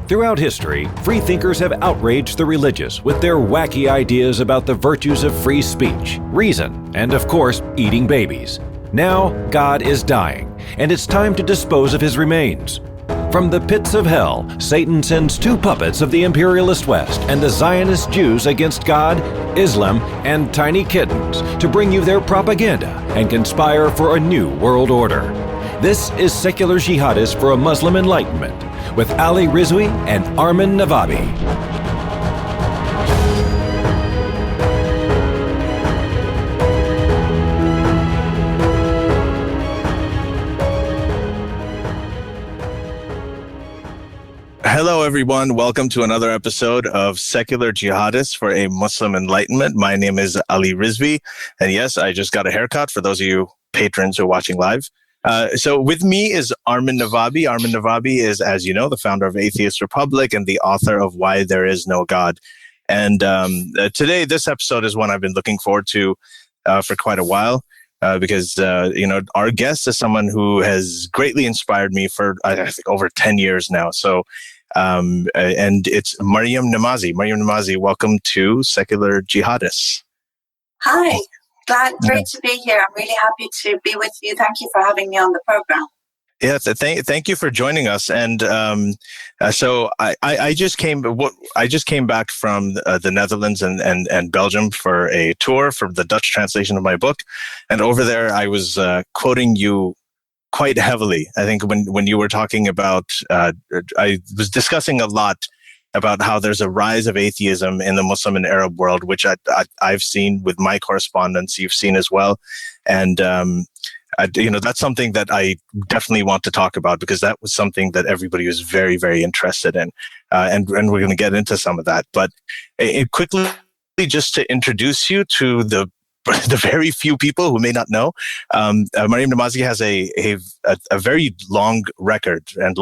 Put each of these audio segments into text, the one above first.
Throughout history, freethinkers have outraged the religious with their wacky ideas about the virtues of free speech, reason, and of course, eating babies. Now, God is dying, and it's time to dispose of his remains. From the pits of hell, Satan sends two puppets of the imperialist West and the Zionist Jews against God, Islam, and tiny kittens to bring you their propaganda and conspire for a new world order. This is Secular Jihadists for a Muslim Enlightenment with Ali Rizvi and Maryam Namazie. Hello, everyone. Welcome to another episode of Secular Jihadists for a Muslim Enlightenment. My name is Ali Rizvi. And yes, I just got a haircut for those of you patrons who are watching live. So with me is Maryam Namazie. Maryam Namazie is, as you know, the founder of Atheist Republic and the author of Why There Is No God. And today, this episode is one I've been looking forward to for quite a while. Because our guest is someone who has greatly inspired me for, I think, over 10 years now. So, and it's Maryam Namazie. Maryam Namazie, welcome to Secular Jihadists. Hi, great to be here. I'm really happy to be with you. Thank you for having me on the program. Yeah, thank you for joining us. And so I just came back from the Netherlands and Belgium for a tour for the Dutch translation of my book, and over there I was quoting you quite heavily. I think when you were talking about, I was discussing a lot about how there's a rise of atheism in the Muslim and Arab world, which I've seen with my correspondence. You've seen as well, and that's something that I definitely want to talk about because that was something that everybody was very, very interested in. And we're going to get into some of that. But quickly, just to introduce you to the very few people who may not know, Maryam Namazie has a very long record and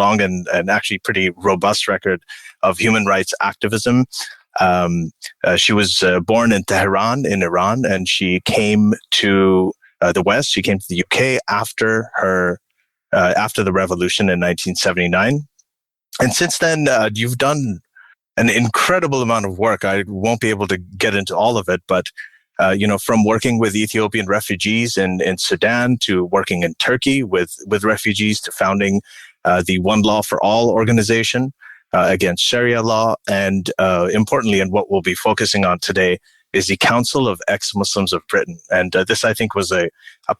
actually pretty robust record of human rights activism. She was born in Tehran in Iran, and she came to the West. She came to the UK after the revolution in 1979. And since then, you've done an incredible amount of work. I won't be able to get into all of it, but, from working with Ethiopian refugees in Sudan to working in Turkey with refugees to founding the One Law for All organization against Sharia law. And importantly, and what we'll be focusing on today, is the Council of Ex-Muslims of Britain. And this, I think, was a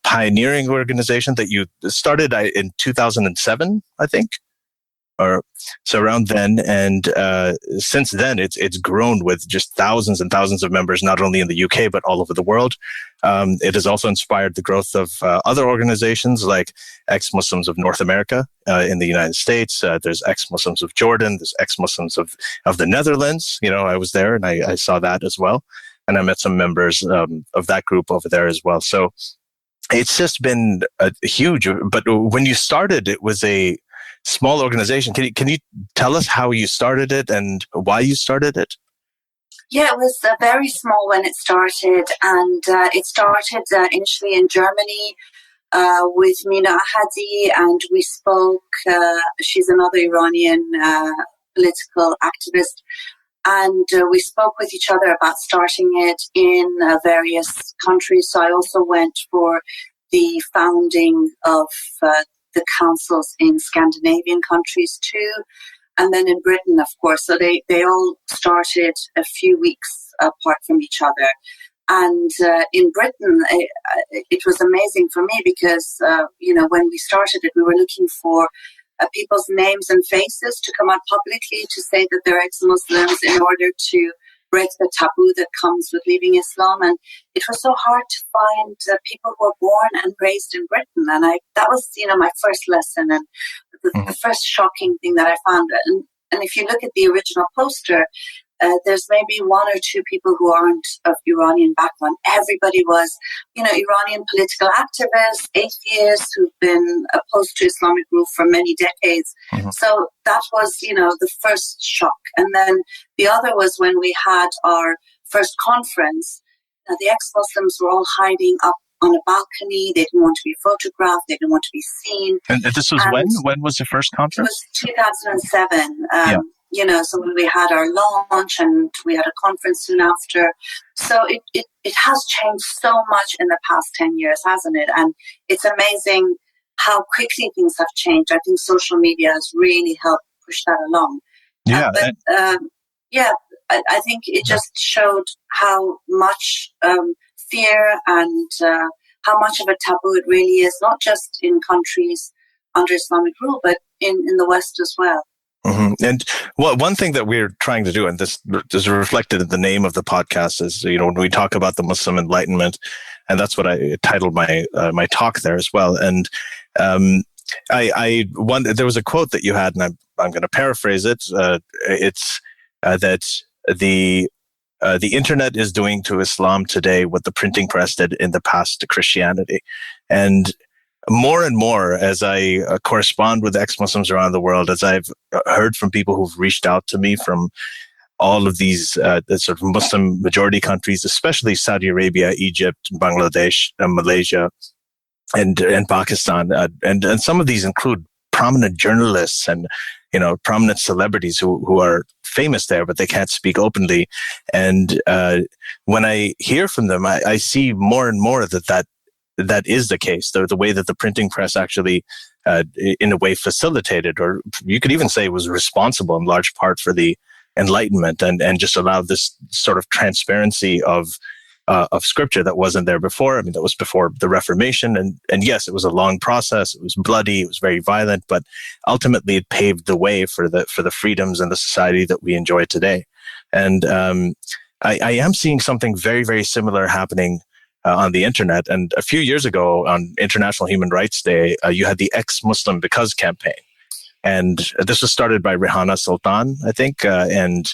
pioneering organization that you started in 2007, I think, or so around then. And since then, it's grown with just thousands and thousands of members, not only in the UK, but all over the world. It has also inspired the growth of other organizations like Ex-Muslims of North America in the United States. There's Ex-Muslims of Jordan. There's Ex-Muslims of the Netherlands. I was there and I saw that as well. And I met some members of that group over there as well. So it's just been huge. But when you started, it was a small organization. Can you tell us how you started it and why you started it? Yeah, it was very small when it started. And it started initially in Germany with Mina Ahadi. And we spoke, she's another Iranian political activist. And we spoke with each other about starting it in various countries. So I also went for the founding of the councils in Scandinavian countries too. And then in Britain, of course. So they all started a few weeks apart from each other. And in Britain, it was amazing for me because, when we started it, we were looking for people's names and faces to come out publicly to say that they're ex-Muslims in order to break the taboo that comes with leaving Islam. And it was so hard to find people who were born and raised in Britain. And that was, my first lesson and the first shocking thing that I found. And if you look at the original poster, there's maybe one or two people who aren't of Iranian background. Everybody was, Iranian political activists, atheists who've been opposed to Islamic rule for many decades. Mm-hmm. So that was, the first shock. And then the other was when we had our first conference. The ex-Muslims were all hiding up on a balcony. They didn't want to be photographed. They didn't want to be seen. And this was when? When was the first conference? It was 2007. So when we had our launch and we had a conference soon after. So it has changed so much in the past 10 years, hasn't it? And it's amazing how quickly things have changed. I think social media has really helped push that along. Yeah. I think it just showed how much fear and how much of a taboo it really is, not just in countries under Islamic rule, but in the West as well. Mm-hmm. And one thing that we're trying to do, and this is reflected in the name of the podcast, is, when we talk about the Muslim Enlightenment, and that's what I titled my my talk there as well. And there was a quote that you had, and I'm going to paraphrase it. It's that the internet is doing to Islam today what the printing press did in the past to Christianity. And more as I correspond with ex-Muslims around the world, as I've heard from people who've reached out to me from all of these the sort of Muslim majority countries, especially Saudi Arabia, Egypt, Bangladesh, Malaysia, and Pakistan, and some of these include prominent journalists and prominent celebrities who are famous there, but they can't speak openly. And when I hear from them, I see more and more that is the case. The way that the printing press actually, in a way, facilitated, or you could even say was responsible in large part for the Enlightenment, and just allowed this sort of transparency of scripture that wasn't there before. I mean, that was before the Reformation, and yes, it was a long process. It was bloody. It was very violent, but ultimately it paved the way for the freedoms and the society that we enjoy today. And I am seeing something very, very similar happening on the internet. And a few years ago, on International Human Rights Day, you had the Ex-Muslim Because campaign. And this was started by Rihanna Sultan, I think. And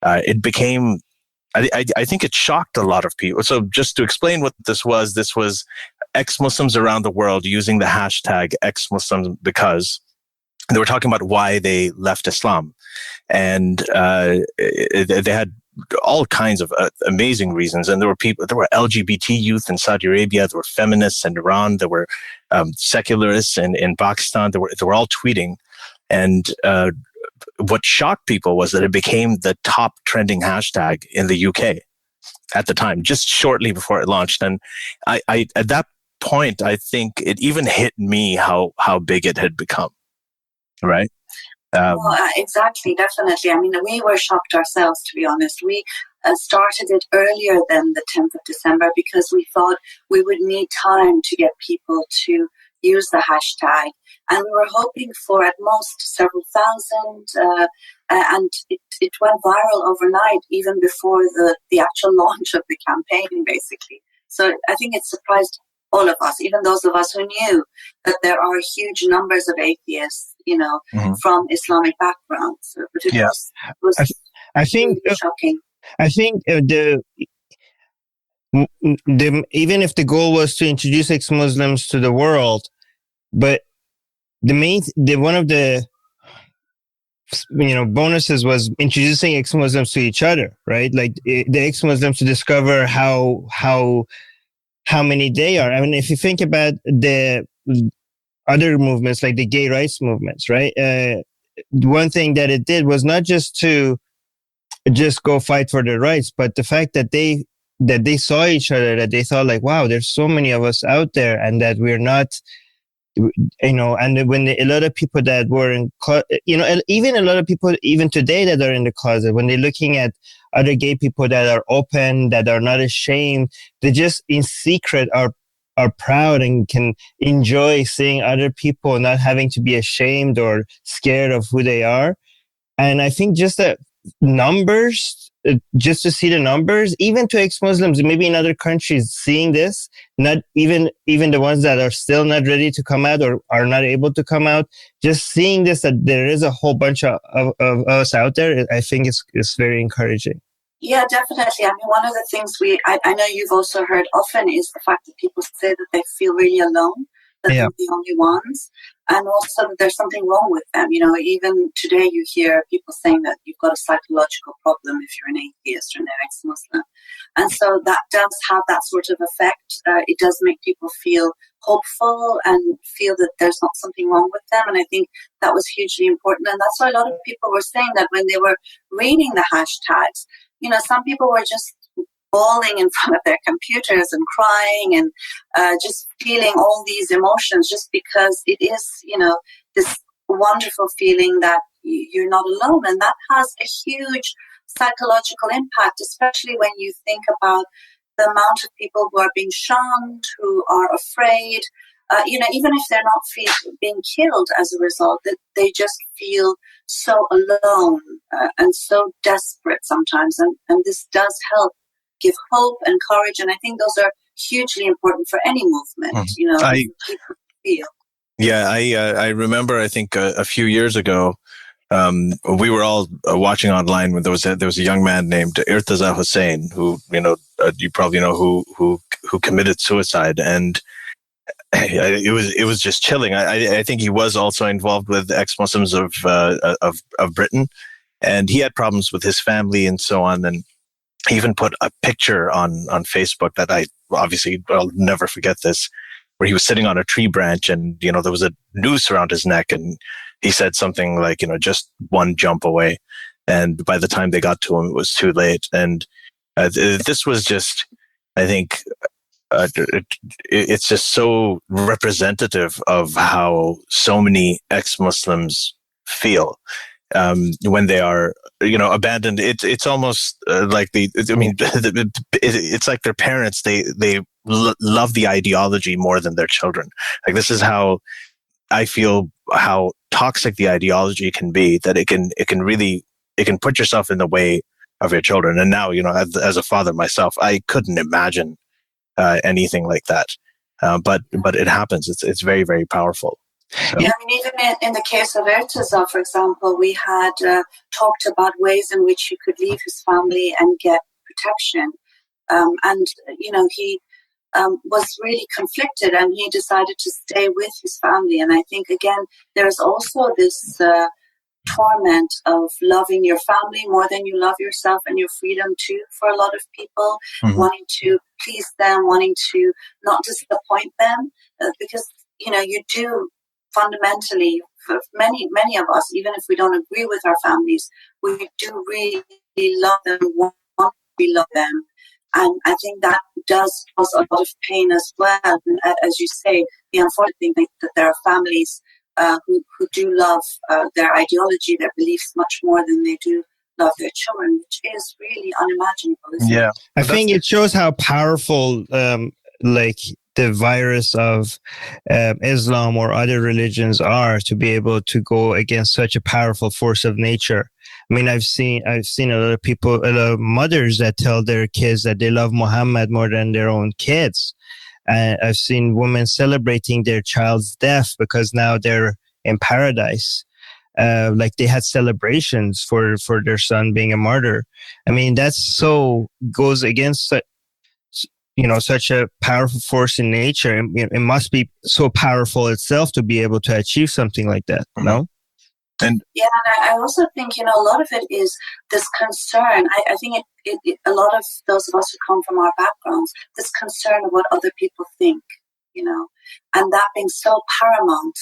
it became, I think it shocked a lot of people. So just to explain what this was ex-Muslims around the world using the hashtag Ex-Muslim Because. They were talking about why they left Islam. And they had all kinds of amazing reasons. And there were LGBT youth in Saudi Arabia, there were feminists in Iran, there were secularists in Pakistan, they were all tweeting. And what shocked people was that it became the top trending hashtag in the UK at the time, just shortly before it launched. And I at that point, I think it even hit me how big it had become. Right? Exactly, definitely. I mean, we were shocked ourselves, to be honest. We started it earlier than the 10th of December because we thought we would need time to get people to use the hashtag. And we were hoping for at most several thousand, and it went viral overnight, even before the actual launch of the campaign, basically. So I think it surprised all of us, even those of us who knew that there are huge numbers of atheists, from Islamic backgrounds. But it was I think really shocking. I think the even if the goal was to introduce ex-Muslims to the world, but one of the bonuses was introducing ex-Muslims to each other, right? Like the ex-Muslims to discover how many they are. I mean, if you think about the other movements, like the gay rights movements, right? One thing that it did was not just to just go fight for their rights, but the fact that they saw each other, that they thought like, wow, there's so many of us out there, and that we're not, and when a lot of people that were in, even a lot of people even today that are in the closet, when they're looking at other gay people that are open, that are not ashamed, they just in secret are proud and can enjoy seeing other people not having to be ashamed or scared of who they are. And I think just the numbers, just to see the numbers, even to ex-Muslims, maybe in other countries, seeing this, not even the ones that are still not ready to come out or are not able to come out, just seeing this, that there is a whole bunch of us out there, I think is very encouraging. Yeah, definitely. I mean, one of the things I know you've also heard often is the fact that people say that they feel really alone, that they're the only ones, and also that there's something wrong with them. Even today you hear people saying that you've got a psychological problem if you're an atheist or an ex-Muslim. And so that does have that sort of effect. It does make people feel hopeful and feel that there's not something wrong with them. And I think that was hugely important. And that's why a lot of people were saying that when they were reading the hashtags, some people were just bawling in front of their computers and crying and just feeling all these emotions, just because it is, this wonderful feeling that you're not alone. And that has a huge psychological impact, especially when you think about the amount of people who are being shunned, who are afraid, even if they're not being killed as a result, that they just feel so alone and so desperate sometimes. And this does help give hope and courage. And I think those are hugely important for any movement, people feel. Yeah, I remember, I think a few years ago, we were all watching online when there was a young man named Irtaza Hussein, who, you probably know, who committed suicide. And it was just chilling. I think he was also involved with ex-Muslims of Britain, and he had problems with his family and so on. And he even put a picture on Facebook that I'll never forget this, where he was sitting on a tree branch and, there was a noose around his neck, and he said something like, just one jump away. And by the time they got to him, it was too late. And this was just, I think, it's just so representative of how so many ex-Muslims feel when they are, abandoned. It's almost like it's like their parents. They love the ideology more than their children. Like, this is how I feel how toxic the ideology can be, that it can put yourself in the way of your children. And now, as a father myself, I couldn't imagine anything like that. But it happens. It's very, very powerful. So. Yeah, even in the case of Irtaza, for example, we had talked about ways in which he could leave his family and get protection. He was really conflicted, and he decided to stay with his family. And I think, again, there's also this torment of loving your family more than you love yourself and your freedom too, for a lot of people, wanting to please them, wanting to not disappoint them, because, you do fundamentally, for many of us, even if we don't agree with our families, we do really love them, want to love them. And I think that does cause a lot of pain as well. And as you say, the unfortunate thing is that there are families who do love their ideology, their beliefs much more than they do love their children, which is really unimaginable, isn't it? I think it shows how powerful the virus of Islam or other religions are, to be able to go against such a powerful force of nature. I mean, I've seen a lot of people, a lot of mothers that tell their kids that they love Muhammad more than their own kids. I've seen women celebrating their child's death because now they're in paradise. Like they had celebrations for their son being a martyr. I mean, goes against such a powerful force in nature. It must be so powerful itself to be able to achieve something like that, no? And I also think, a lot of it is this concern. I think a lot of those of us who come from our backgrounds, this concern of what other people think, and that being so paramount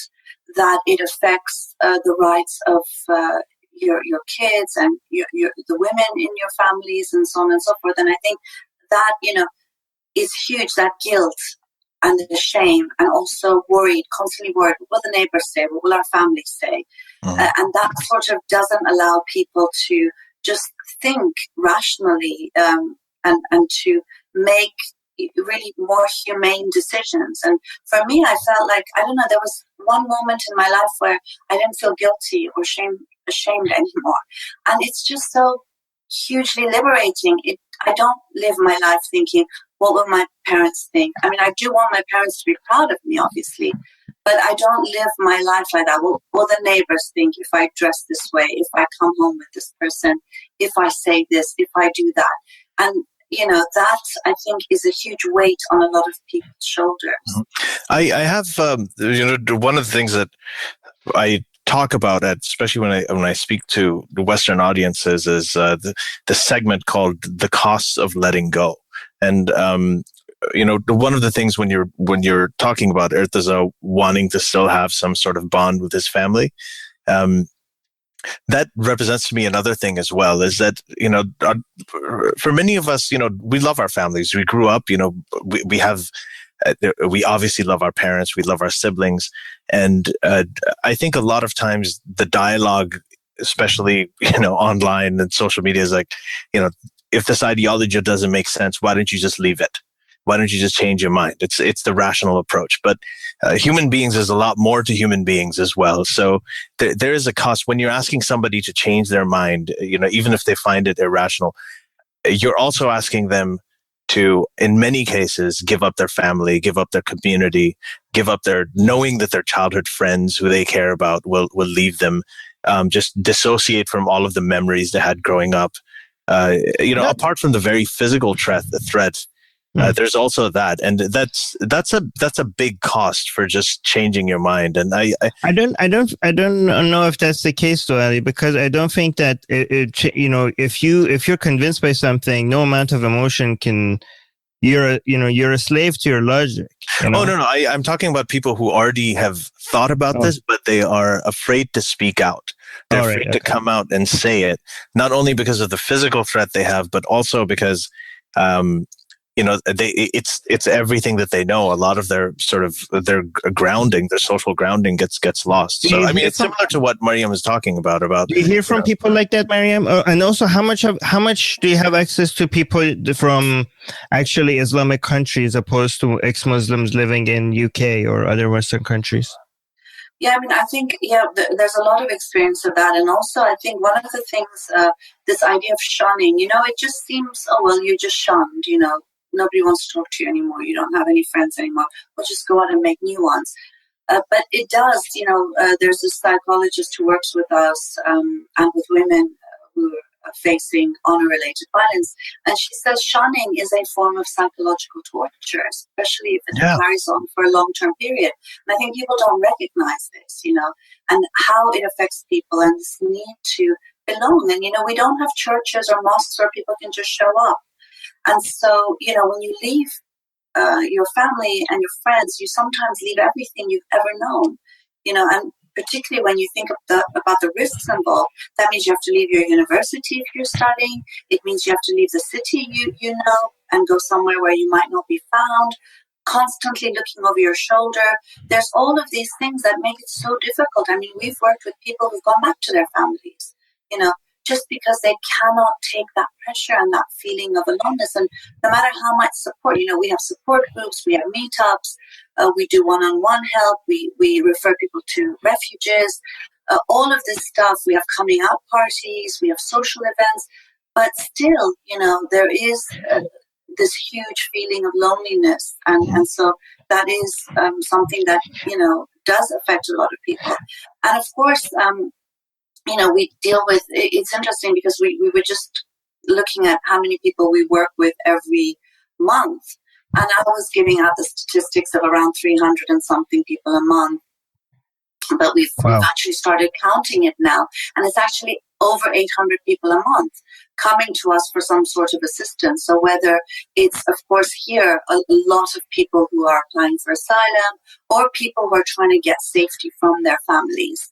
that it affects the rights of your kids and the women in your families and so on and so forth. And I think that, is huge, that guilt and the shame, and also constantly worried, what will the neighbors say, what will our family say? And that sort of doesn't allow people to just think rationally and to make really more humane decisions. And for me, I felt like, I don't know, there was one moment in my life where I didn't feel guilty or ashamed anymore. And it's just so hugely liberating. I don't live my life thinking, what will my parents think? I mean, I do want my parents to be proud of me, obviously, but I don't live my life like that. What will the neighbors think if I dress this way, if I come home with this person, if I say this, if I do that? And, that, I think, is a huge weight on a lot of people's shoulders. I have, one of the things that I talk about, especially when I speak to the Western audiences, is the segment called "The Costs of Letting Go." And one of the things when you're talking about Irtaza wanting to still have some sort of bond with his family, that represents to me another thing as well, is that, for many of us, we love our families. We grew up, we obviously love our parents, we love our siblings. And I think a lot of times the dialogue, especially, online and social media, is like, if this ideology doesn't make sense, why don't you just leave it? Why don't you just change your mind? It's the rational approach. But human beings, there's a lot more to human beings as well. So there is a cost when you're asking somebody to change their mind, even if they find it irrational. You're also asking them to, in many cases, give up their family, give up their community, give up knowing that their childhood friends who they care about will leave them, just dissociate from all of the memories they had growing up. Apart from the very physical threat, there's also that, and that's a big cost for just changing your mind. And I don't know if that's the case though, Ali, because I don't think that if you're convinced by something, no amount of emotion can. You're a slave to your logic. Oh no! I'm talking about people who already have thought about this, but they are afraid to speak out. They're afraid to come out and say it, not only because of the physical threat they have, but also because it's everything that they know. A lot of their their grounding, their social grounding gets lost. So it's similar to what Maryam is talking about. Do you hear from people like that, Maryam? And also, how much do you have access to people from actually Islamic countries opposed to ex-Muslims living in UK or other Western countries? Yeah, I think, there's a lot of experience of that. And also, I think one of the things, this idea of shunning, it just seems, you're just shunned, nobody wants to talk to you anymore. You don't have any friends anymore. We'll just go out and make new ones. But it does, there's a psychologist who works with us and with women who are facing honor-related violence. And she says shunning is a form of psychological torture, especially if it carries on for a long-term period. And I think people don't recognize this, and how it affects people and this need to belong. And, we don't have churches or mosques where people can just show up. And so, when you leave your family and your friends, you sometimes leave everything you've ever known, and particularly when you think about the risks involved, that means you have to leave your university if you're studying. It means you have to leave the city you know and go somewhere where you might not be found, constantly looking over your shoulder. There's all of these things that make it so difficult. We've worked with people who've gone back to their families, just because they cannot take that pressure and that feeling of aloneness. And no matter how much support, we have support groups, we have meetups, we do one-on-one help, we refer people to refuges, all of this stuff. We have coming out parties, we have social events, but still, there is this huge feeling of loneliness. And so that is something that, does affect a lot of people. And of course, we deal with, it's interesting because we were just looking at how many people we work with every month. And I was giving out the statistics of around 300 and something people a month. But we've actually started counting it now. And it's actually over 800 people a month coming to us for some sort of assistance. So whether it's, of course, here, a lot of people who are applying for asylum or people who are trying to get safety from their families.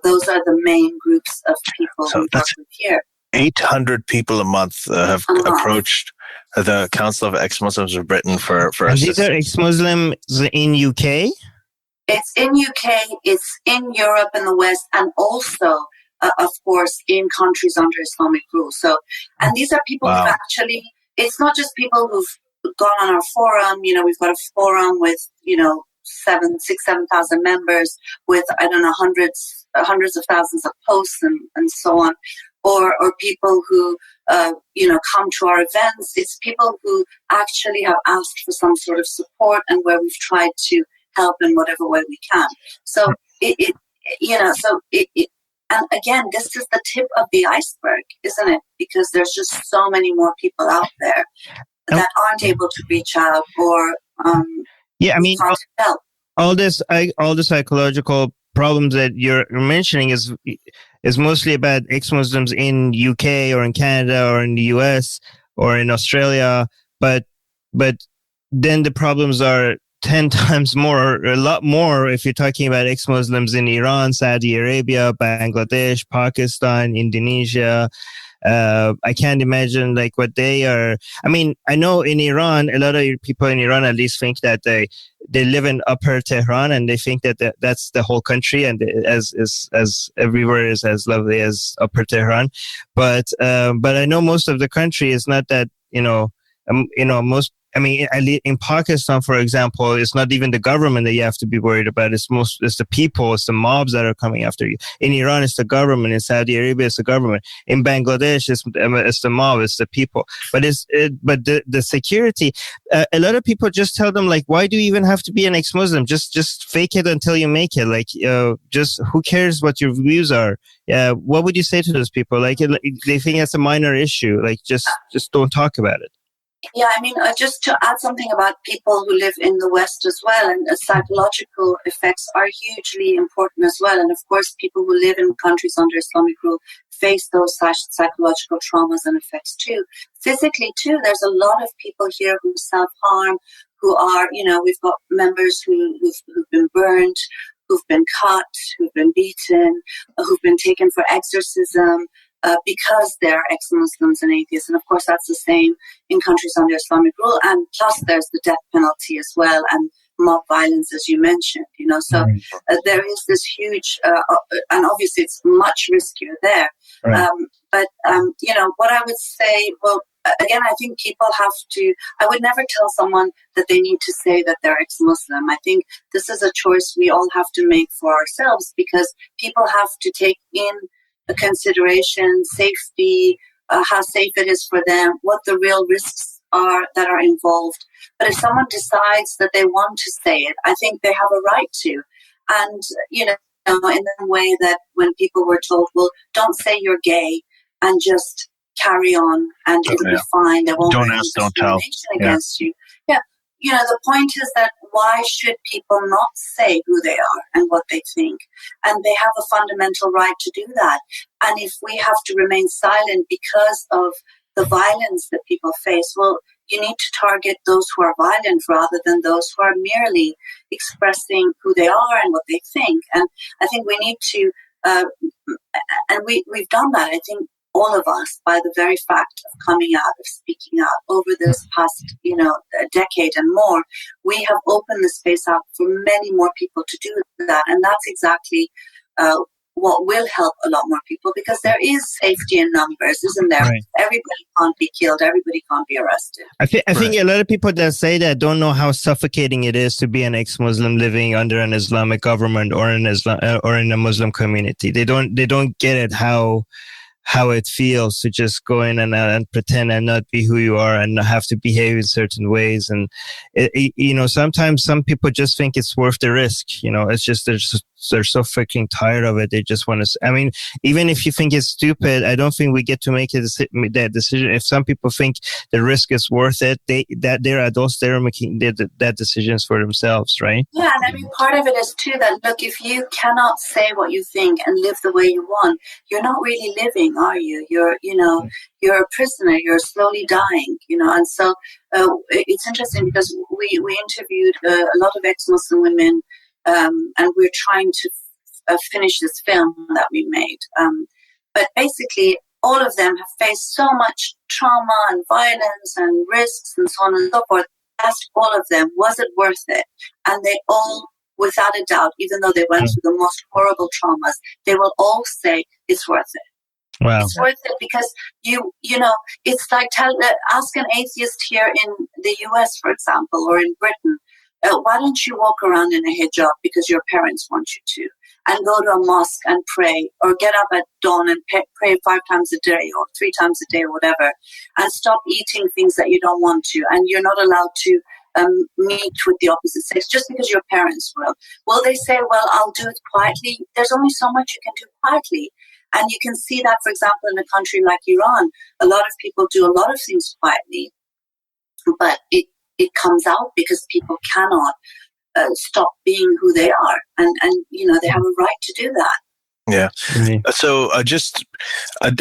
Those are the main groups of people we work with here. 800 people a month have approached the Council of Ex-Muslims of Britain for assistance. These are ex-Muslims in UK? It's in UK, it's in Europe and the West, and also, of course, in countries under Islamic rule. So, and these are people who actually, it's not just people who've gone on our forum. We've got a forum with, 7,000 members with, hundreds of thousands of posts and so on, or people who, come to our events. It's people who actually have asked for some sort of support and where we've tried to help in whatever way we can. So and again, this is the tip of the iceberg, isn't it? Because there's just so many more people out there that aren't able to reach out or, all the psychological problems that you're mentioning is mostly about ex-Muslims in UK or in Canada or in the US or in Australia, but then the problems are 10 times more, or a lot more, if you're talking about ex-Muslims in Iran, Saudi Arabia, Bangladesh, Pakistan, Indonesia. I can't imagine like what they are. I mean, I know in Iran, a lot of people in Iran at least think that they live in Upper Tehran, and they think that that's the whole country, and as everywhere is as lovely as Upper Tehran. But I know most of the country is not that, most. I mean, in Pakistan, for example, it's not even the government that you have to be worried about. It's the people, it's the mobs that are coming after you. In Iran, it's the government. In Saudi Arabia, it's the government. In Bangladesh, it's the mob, it's the people. But the security. A lot of people just tell them, like, why do you even have to be an ex-Muslim? Just fake it until you make it. Like, just who cares what your views are? What would you say to those people? Like, they think it's a minor issue. Like, just don't talk about it. Yeah, I mean, just to add something about people who live in the West as well, and psychological effects are hugely important as well. And of course, people who live in countries under Islamic rule face those psychological traumas and effects too. Physically too, there's a lot of people here who self-harm, who are, we've got members who've been burned, who've been cut, who've been beaten, who've been taken for exorcism, because they're ex-Muslims and atheists. And of course, that's the same in countries under Islamic rule. And plus, there's the death penalty as well, and mob violence, as you mentioned. So there is this huge, and obviously it's much riskier there. Right. But what I would say, well, again, I think people have to, I would never tell someone that they need to say that they're ex-Muslim. I think this is a choice we all have to make for ourselves, because people have to take in a consideration, safety, how safe it is for them, what the real risks are that are involved. But if someone decides that they want to say it, I think they have a right to. And, in the way that when people were told, well, don't say you're gay and just carry on and it'll be fine. There won't don't be ask, don't tell. Against you. Yeah. The point is that why should people not say who they are and what they think? And they have a fundamental right to do that. And if we have to remain silent because of the violence that people face, well, you need to target those who are violent rather than those who are merely expressing who they are and what they think. And I think we need to, and we've done that. I think all of us, by the very fact of coming out, of speaking out over this past, a decade and more, we have opened the space out for many more people to do that. And that's exactly what will help a lot more people, because there is safety in numbers, isn't there? Right. Everybody can't be killed. Everybody can't be arrested. I think a lot of people that say that don't know how suffocating it is to be an ex-Muslim living under an Islamic government or in a Muslim community. They don't get it, how it feels to just go in and pretend and not be who you are and have to behave in certain ways. And, sometimes some people just think it's worth the risk. It's just, they're so freaking tired of it. They just want to, I mean, even if you think it's stupid, I don't think we get to make that decision. If some people think the risk is worth it, they're adults, they're making that decisions for themselves, right? Yeah. And I mean, part of it is too that, look, if you cannot say what you think and live the way you want, you're not really living, are you? You're a prisoner, you're slowly dying, and so it's interesting because we interviewed a lot of ex-Muslim women, and we're trying to finish this film that we made. But basically, all of them have faced so much trauma and violence and risks and so on and so forth. Asked all of them, was it worth it? And they all, without a doubt, even though they went through the most horrible traumas, they will all say it's worth it. Wow. It's worth it because it's like ask an atheist here in the US, for example, or in Britain, why don't you walk around in a hijab because your parents want you to, and go to a mosque and pray, or get up at dawn and pray 5 times a day or 3 times a day or whatever, and stop eating things that you don't want to, and you're not allowed to meet with the opposite sex just because your parents will. Well, they say, well, I'll do it quietly. There's only so much you can do quietly. And you can see that, for example, in a country like Iran, a lot of people do a lot of things quietly, but it comes out because people cannot stop being who they are. And they have a right to do that. Yeah. Mm-hmm. So just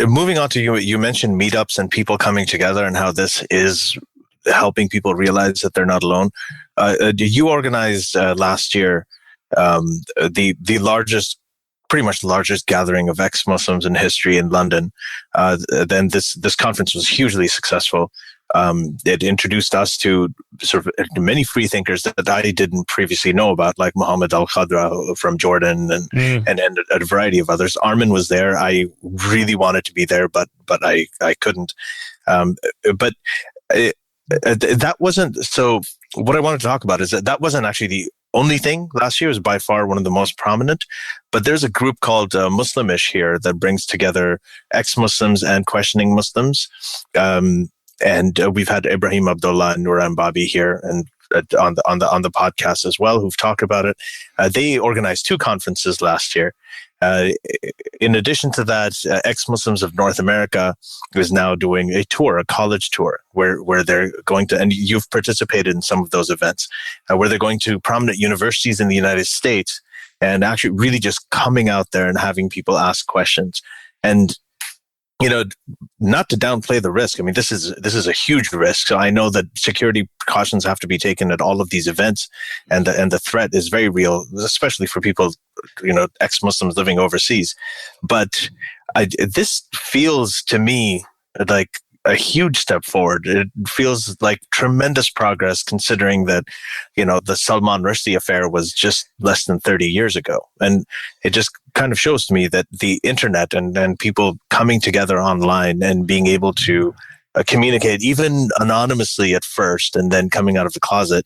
moving on to you mentioned meetups and people coming together and how this is helping people realize that they're not alone. You organized last year the largest, pretty much the largest gathering of ex-Muslims in history in London. Then this conference was hugely successful. It introduced us to sort of many free thinkers that I didn't previously know about, like Muhammad al-Khadra from Jordan and a variety of others. Armin was there. I really wanted to be there, but I couldn't. But that wasn't, so what I wanted to talk about is that wasn't actually the only thing last year. It was by far one of the most prominent, but there's a group called Muslimish here that brings together ex-Muslims and questioning Muslims. And we've had Ibrahim Abdullah and Nuran Babi here and on the podcast as well, who've talked about it. They organized 2 conferences last year. In addition to that, ex-Muslims of North America is now doing a tour, a college tour, where they're going to, and you've participated in some of those events, where they're going to prominent universities in the United States and actually really just coming out there and having people ask questions. And not to downplay the risk. I mean, this is a huge risk. So I know that security precautions have to be taken at all of these events, and the threat is very real, especially for people, ex-Muslims living overseas. But this feels to me like a huge step forward. It feels like tremendous progress, considering that, the Salman Rushdie affair was just less than 30 years ago. And it just kind of shows to me that the internet and people coming together online and being able to communicate, even anonymously at first, and then coming out of the closet,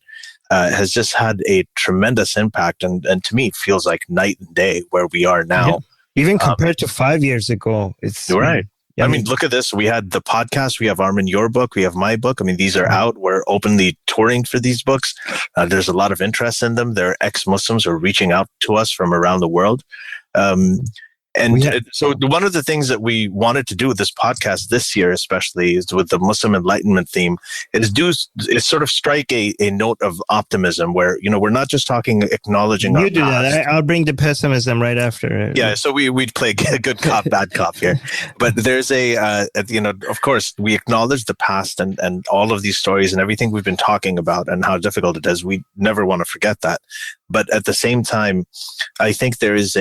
has just had a tremendous impact. And to me, it feels like night and day where we are now. Yeah. Even compared to 5 years ago, it's right. I mean, look at this. We had the podcast. We have Armin, your book. We have my book. I mean, these are out. We're openly touring for these books. There's a lot of interest in them. There are ex-Muslims who are reaching out to us from around the world. So one of the things that we wanted to do with this podcast this year, especially, is with the Muslim Enlightenment theme, is sort of strike a note of optimism where, we're not just acknowledging our past. You do that. I'll bring the pessimism right after. Yeah, so we'd play good cop, bad cop here. But there's of course, we acknowledge the past and all of these stories and everything we've been talking about and how difficult it is. We never want to forget that. But at the same time, I think there is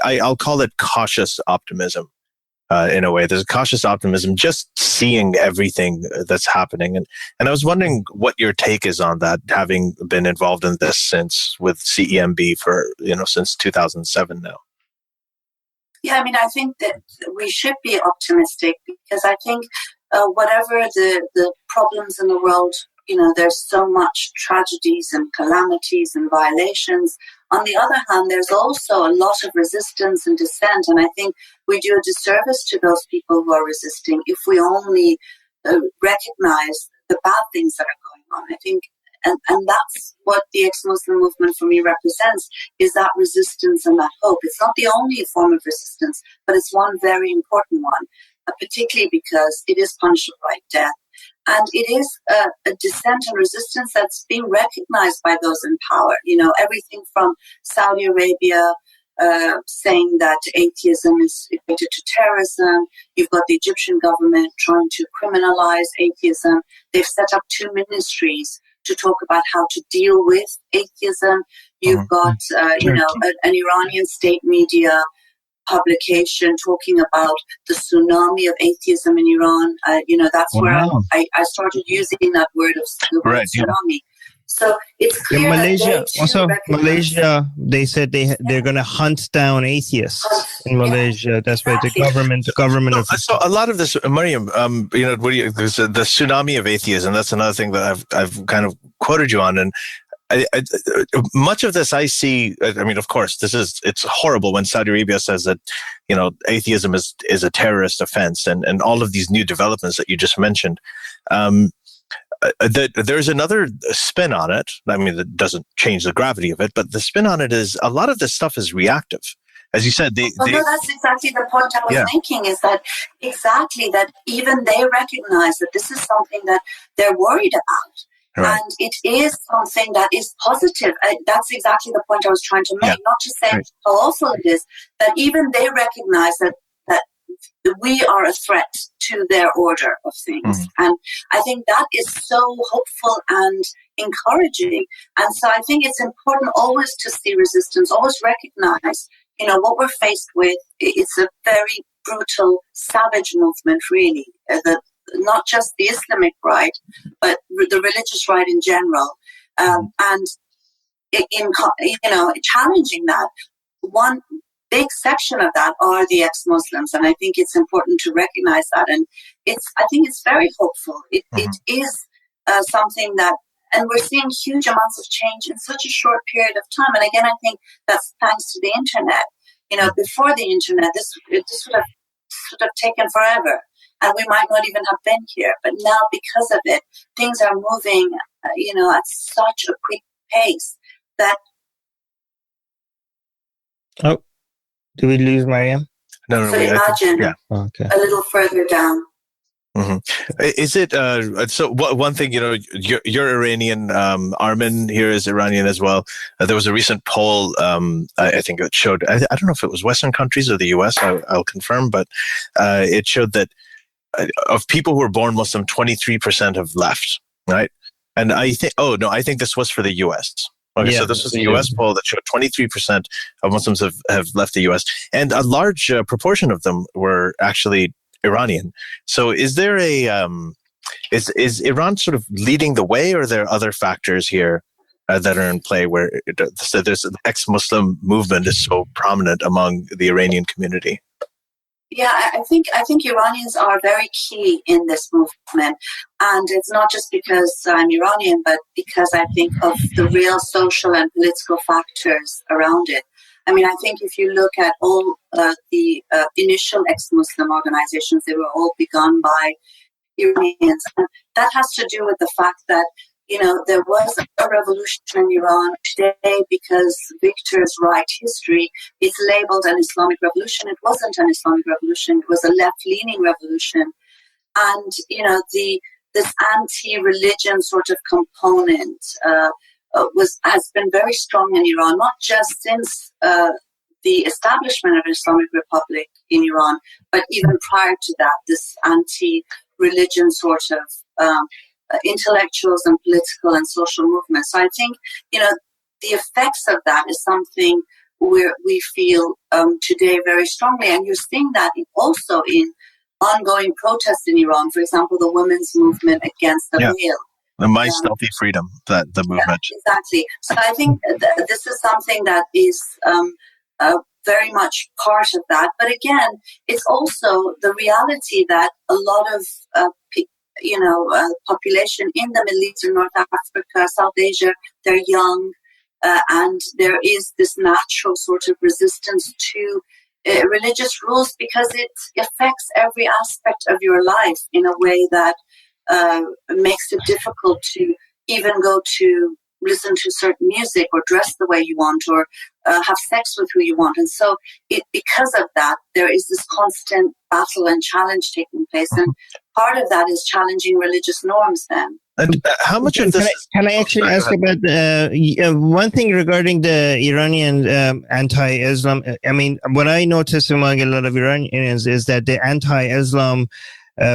I'll call it cautious optimism in a way. There's a cautious optimism just seeing everything that's happening. And I was wondering what your take is on that, having been involved in this with CEMB for, since 2007 now. Yeah, I mean, I think that we should be optimistic because I think whatever the problems in the world, there's so much tragedies and calamities and violations. On the other hand, there's also a lot of resistance and dissent. And I think we do a disservice to those people who are resisting if we only recognize the bad things that are going on. I think, and that's what the ex-Muslim movement for me represents, is that resistance and that hope. It's not the only form of resistance, but it's one very important one, particularly because it is punishable by death. And it is a dissent and resistance that's being recognized by those in power. Everything from Saudi Arabia saying that atheism is equated to terrorism. You've got the Egyptian government trying to criminalize atheism. They've set up 2 ministries to talk about how to deal with atheism. You've got, an Iranian state media publication talking about the tsunami of atheism in Iran. That's where I started using that word tsunami. So it's clear Malaysia, they said they're going to hunt down atheists in Malaysia. That's why the government. So a lot of this, Maryam, there's the tsunami of atheism. That's another thing that I've kind of quoted you on, and much of this I see. I mean, of course, it's horrible when Saudi Arabia says that atheism is a terrorist offense, and all of these new developments that you just mentioned. There's another spin on it. I mean, that doesn't change the gravity of it, but the spin on it is a lot of this stuff is reactive. As you said, no, that's exactly the point I was making, is that even they recognize that this is something that they're worried about. Right. And it is something that is positive. That's exactly the point I was trying to make, not just saying how awful it is, that even they recognize that we are a threat to their order of things. And I think that is so hopeful and encouraging. And so I think it's important always to see resistance, always recognize, what we're faced with. It's a very brutal, savage movement, really. Not just the Islamic right, but the religious right in general. And in challenging that, one big section of that are the ex-Muslims, and I think it's important to recognize that. And I think it's very hopeful. It is something that, and we're seeing huge amounts of change in such a short period of time. And again, I think that's thanks to the internet. Before the internet, this would have taken forever, and we might not even have been here. But now, because of it, things are moving, at such a quick pace that. Oh, do we lose Maryam? No. So imagine a little further down. Is it so? One thing, you're Iranian. Armin here is Iranian as well. There was a recent poll. I think it showed. I don't know if it was Western countries or the U.S. I'll confirm, but it showed that of people who were born Muslim, 23% have left. Right, and I think this was for the U.S. Okay, so this was a U.S. poll that showed 23% of Muslims have left the U.S. and a large proportion of them were actually Iranian. So is there is Iran sort of leading the way, or are there other factors here that are in play where there's an ex-Muslim movement is so prominent among the Iranian community? Yeah, I think Iranians are very key in this movement. And it's not just because I'm Iranian, but because I think of the real social and political factors around it. I mean, I think if you look at all the initial ex-Muslim organizations, they were all begun by Iranians. And that has to do with the fact that, there was a revolution in Iran today because victors write history. It's labeled an Islamic revolution. It wasn't an Islamic revolution. It was a left-leaning revolution. And, this anti-religion sort of component has been very strong in Iran, not just since the establishment of an Islamic Republic in Iran, but even prior to that, this anti-religion sort of intellectuals and political and social movements. So I think, the effects of that is something where we feel today very strongly. And you're seeing that also in ongoing protests in Iran. For example, the women's movement against the veil. The My Stealthy Freedom, the movement. Yeah, exactly. So I think this is something that is very much part of that. But again, it's also the reality that a lot of population in the Middle East and North Africa, South Asia, they're young, and there is this natural sort of resistance to religious rules because it affects every aspect of your life in a way that makes it difficult to even go to listen to certain music or dress the way you want or have sex with who you want. And so because of that, there is this constant battle and challenge taking place. And part of that is challenging religious norms then. And how much of this... Can I actually ask about one thing regarding the Iranian anti-Islam? I mean, what I notice among a lot of Iranians is that the anti-Islam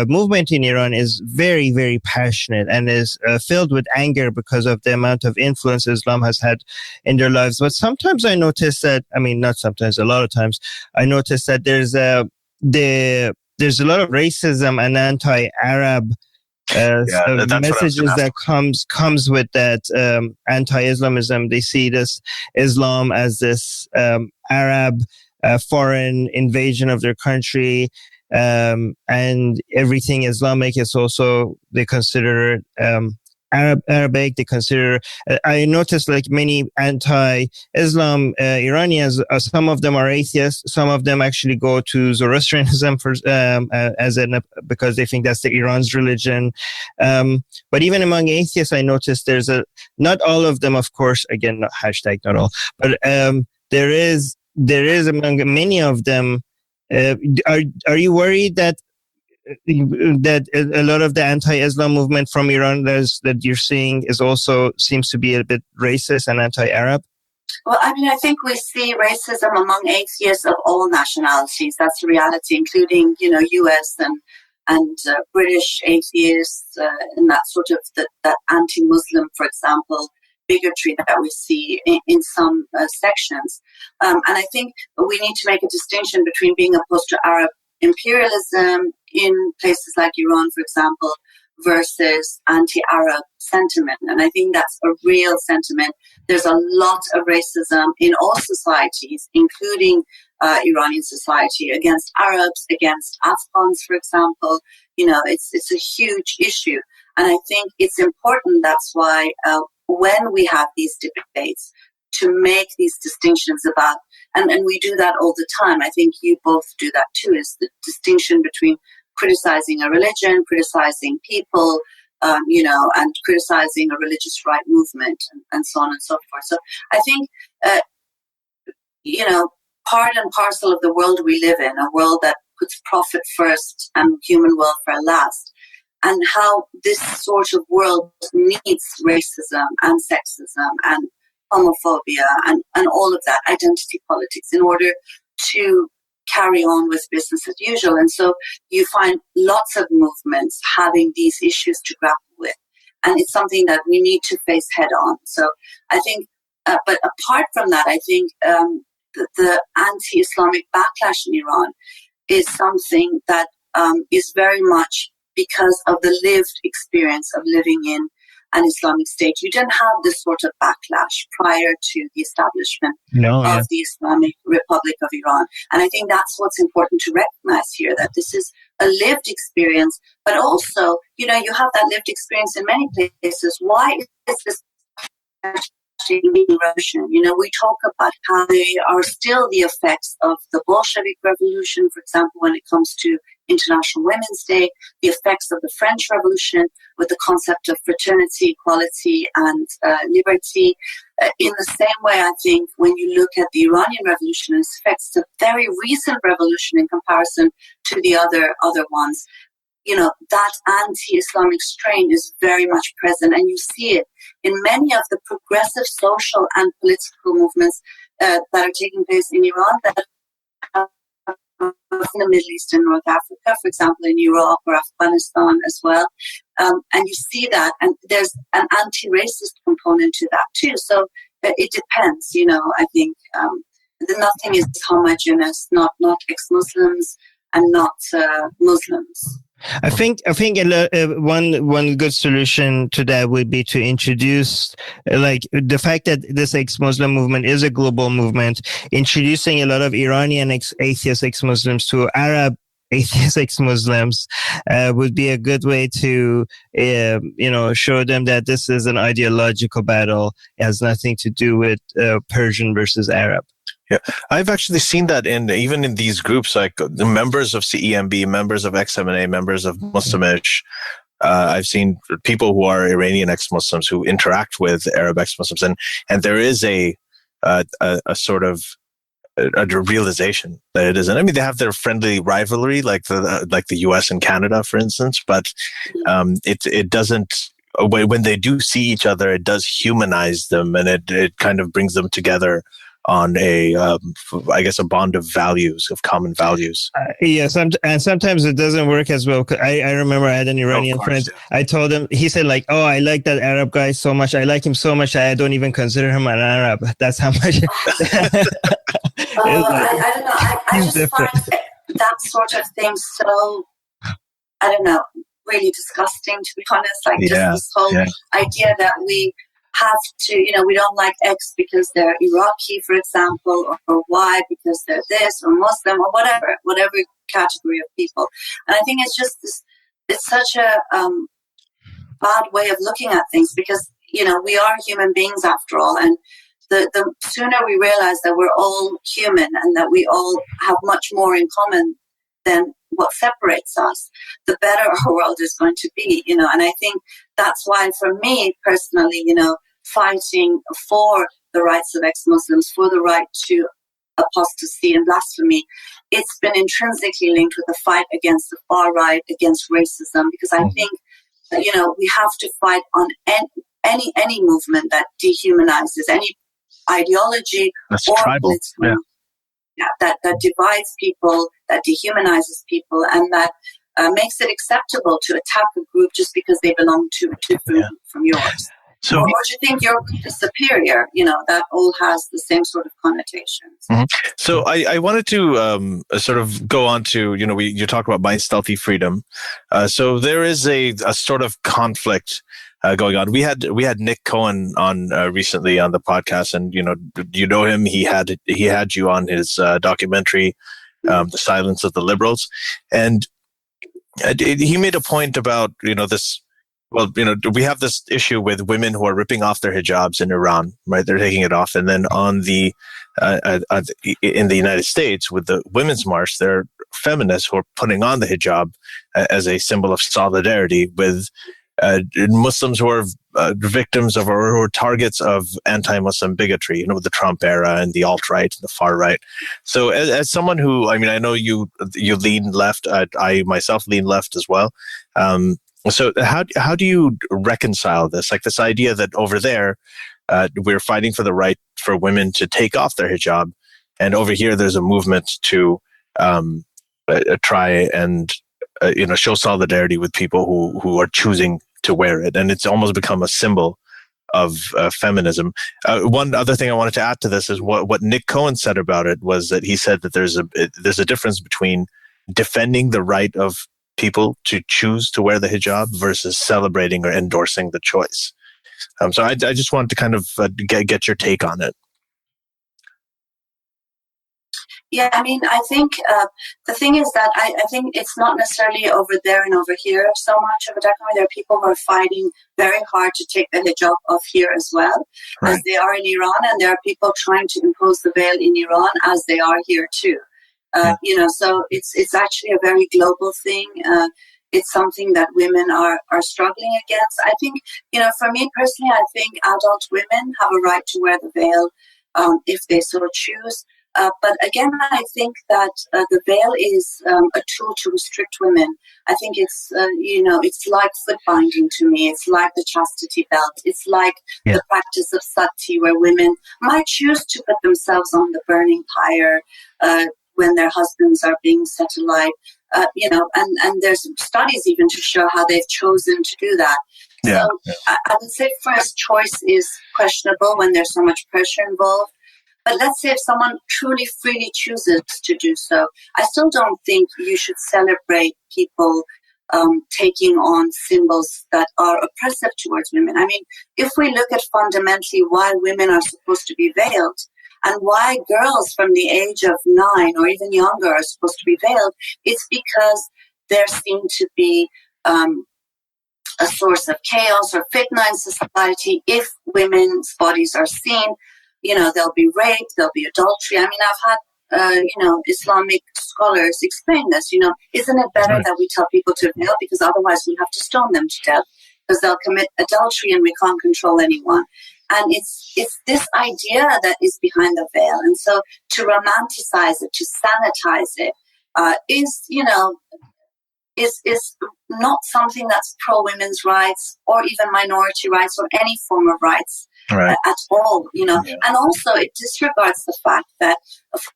movement in Iran is very, very passionate and is filled with anger because of the amount of influence Islam has had in their lives. But sometimes I notice that, not sometimes, a lot of times, I notice that there's a lot of racism and anti-Arab messages that comes with that anti-Islamism. They see this Islam as this Arab foreign invasion of their country. And everything Islamic is also, they consider Arabic. They consider, I noticed like many anti-Islam Iranians, some of them are atheists. Some of them actually go to Zoroastrianism because they think that's the Iran's religion. But even among atheists, I noticed not all of them, of course, again, not all, but there is among many of them. Are you worried that a lot of the anti-Islam movement from Iran that you're seeing is also seems to be a bit racist and anti-Arab? Well, I mean, I think we see racism among atheists of all nationalities. That's the reality, including, U.S. and British atheists, and that sort of that anti-Muslim, for example, bigotry that we see in some sections. And I think we need to make a distinction between being opposed to Arab imperialism in places like Iran, for example, versus anti-Arab sentiment. And I think that's a real sentiment. There's a lot of racism in all societies, including Iranian society, against Arabs, against Afghans, for example. It's a huge issue. And I think it's important, that's why when we have these debates, to make these distinctions about, and we do that all the time. I think you both do that too, is the distinction between criticizing a religion, criticizing people, and criticizing a religious right movement, and so on and so forth. So I think, part and parcel of the world we live in, a world that puts profit first and human welfare last, and how this sort of world needs racism and sexism and homophobia and all of that, identity politics, in order to carry on with business as usual. And so you find lots of movements having these issues to grapple with. And it's something that we need to face head on. So I think, but apart from that, I think the anti-Islamic backlash in Iran is something that is very much because of the lived experience of living in an Islamic state. You didn't have this sort of backlash prior to the establishment of the Islamic Republic of Iran. And I think that's what's important to recognize here, that this is a lived experience, but also, you have that lived experience in many places. Why is this erosion? We talk about how they are still the effects of the Bolshevik Revolution, for example, when it comes to International Women's Day, the effects of the French Revolution with the concept of fraternity, equality, and liberty. In the same way, I think, when you look at the Iranian Revolution and its effects, it's a very recent revolution in comparison to the other ones. That anti-Islamic strain is very much present, and you see it in many of the progressive social and political movements that are taking place in Iran, that in the Middle East and North Africa, for example, in Iraq or Afghanistan as well. And you see that, and there's an anti-racist component to that too. So it depends, I think nothing is homogeneous, not ex-Muslims and not Muslims. I think one good solution to that would be to introduce, like, the fact that this ex-Muslim movement is a global movement, introducing a lot of Iranian atheist ex-Muslims to Arab atheist ex-Muslims would be a good way to, show them that this is an ideological battle. It has nothing to do with Persian versus Arab. Yeah, I've actually seen that even in these groups, like the members of CEMB, members of XMNA, members of Muslimish. I've seen people who are Iranian ex-Muslims who interact with Arab ex-Muslims, and there is a sort of a realization that it isn't. I mean, they have their friendly rivalry, like the US and Canada, for instance, but it doesn't. When they do see each other, it does humanize them, and it kind of brings them together on a bond of values, of common values. Yes, and sometimes it doesn't work as well. I remember I had an Iranian friend. Yeah. I told him, he said, like, "Oh, I like that Arab guy so much. I like him so much I don't even consider him an Arab." That's how much. I don't know. I just different. Find that sort of thing so, I don't know, really disgusting, to be honest. Like, just this whole idea that we have to, we don't like X because they're Iraqi, for example, or Y because they're this, or Muslim, or whatever category of people. And I think it's just this, it's such a bad way of looking at things, because, we are human beings after all. And the sooner we realize that we're all human and that we all have much more in common than what separates us, the better our world is going to be, And I think that's why, for me personally, fighting for the rights of ex-Muslims, for the right to apostasy and blasphemy, it's been intrinsically linked with the fight against the far right, against racism, because I think, we have to fight on any movement that dehumanizes, any ideology or tribal. political. Yeah, that divides people, that dehumanizes people, and that makes it acceptable to attack a group just because they belong to a different group from yours. So, or to think your group is superior, that all has the same sort of connotations. Mm-hmm. So I wanted to sort of go on to, you talk about my stealthy freedom. So there is a sort of conflict going on. We had Nick Cohen on recently on the podcast, and you know him. He had you on his documentary, The Silence of the Liberals, and he made a point about this. Well, we have this issue with women who are ripping off their hijabs in Iran, right? They're taking it off, and then on the in the United States with the Women's March, there are feminists who are putting on the hijab as a symbol of solidarity with Muslims who are victims of or who are targets of anti-Muslim bigotry, with the Trump era and the alt-right and the far right. So as someone who, I know you lean left, I myself lean left as well. So how do you reconcile this? Like this idea that over there, we're fighting for the right for women to take off their hijab, and over here there's a movement to try and show solidarity with people who are choosing to wear it, and it's almost become a symbol of feminism. One other thing I wanted to add to this is what Nick Cohen said about it was that he said that there's a difference between defending the right of people to choose to wear the hijab versus celebrating or endorsing the choice. So I just wanted to kind of get your take on it. Yeah, I think the thing is that I think it's not necessarily over there and over here so much of a dichotomy. There are people who are fighting very hard to take the hijab off here as well, right, as they are in Iran, and there are people trying to impose the veil in Iran as they are here too. So it's actually a very global thing. It's something that women are struggling against. I think, for me personally, I think adult women have a right to wear the veil if they so choose. But again, I think that the veil is a tool to restrict women. I think it's, it's like foot binding to me. It's like the chastity belt. It's like the practice of sati, where women might choose to put themselves on the burning pyre when their husbands are being set alight, and there's studies even to show how they've chosen to do that. Yeah. So I would say first choice is questionable when there's so much pressure involved. But let's say if someone truly freely chooses to do so, I still don't think you should celebrate people taking on symbols that are oppressive towards women. If we look at fundamentally why women are supposed to be veiled, and why girls from the age of 9 or even younger are supposed to be veiled, it's because they're seen to be a source of chaos or fitna in society. If women's bodies are seen, there'll be rape, there'll be adultery. I've had, Islamic scholars explain this. Isn't it better that we tell people to veil, because otherwise we have to stone them to death because they'll commit adultery and we can't control anyone. And it's this idea that is behind the veil. And so to romanticize it, to sanitize it, is not something that's pro-women's rights or even minority rights or any form of rights at all, And also it disregards the fact that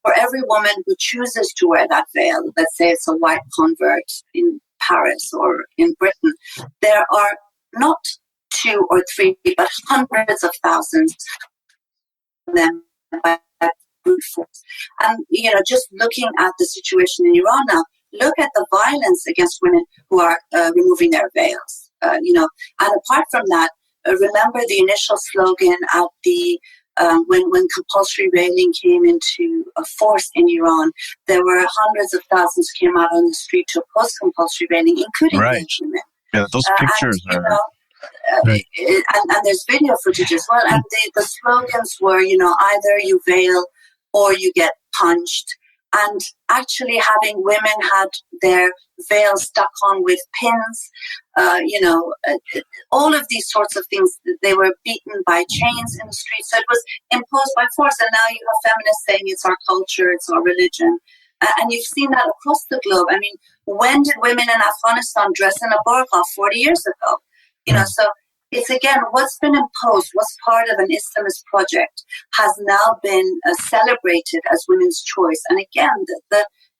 for every woman who chooses to wear that veil, let's say it's a white convert in Paris or in Britain, there are not 2 or 3, but hundreds of thousands of them by brute force. And, just looking at the situation in Iran now, look at the violence against women who are removing their veils, and apart from that, remember the initial slogan at the when compulsory veiling came into force in Iran, there were hundreds of thousands who came out on the street to oppose compulsory veiling, including women. Yeah, those pictures are... and there's video footage as well. And the slogans were, either you veil or you get punched. And actually having women had their veils stuck on with pins, all of these sorts of things. They were beaten by chains in the streets. So it was imposed by force. And now you have feminists saying it's our culture, it's our religion. And you've seen that across the globe. When did women in Afghanistan dress in a burqa? 40 years ago. So it's again, what's been imposed, what's part of an Islamist project has now been celebrated as women's choice. And again,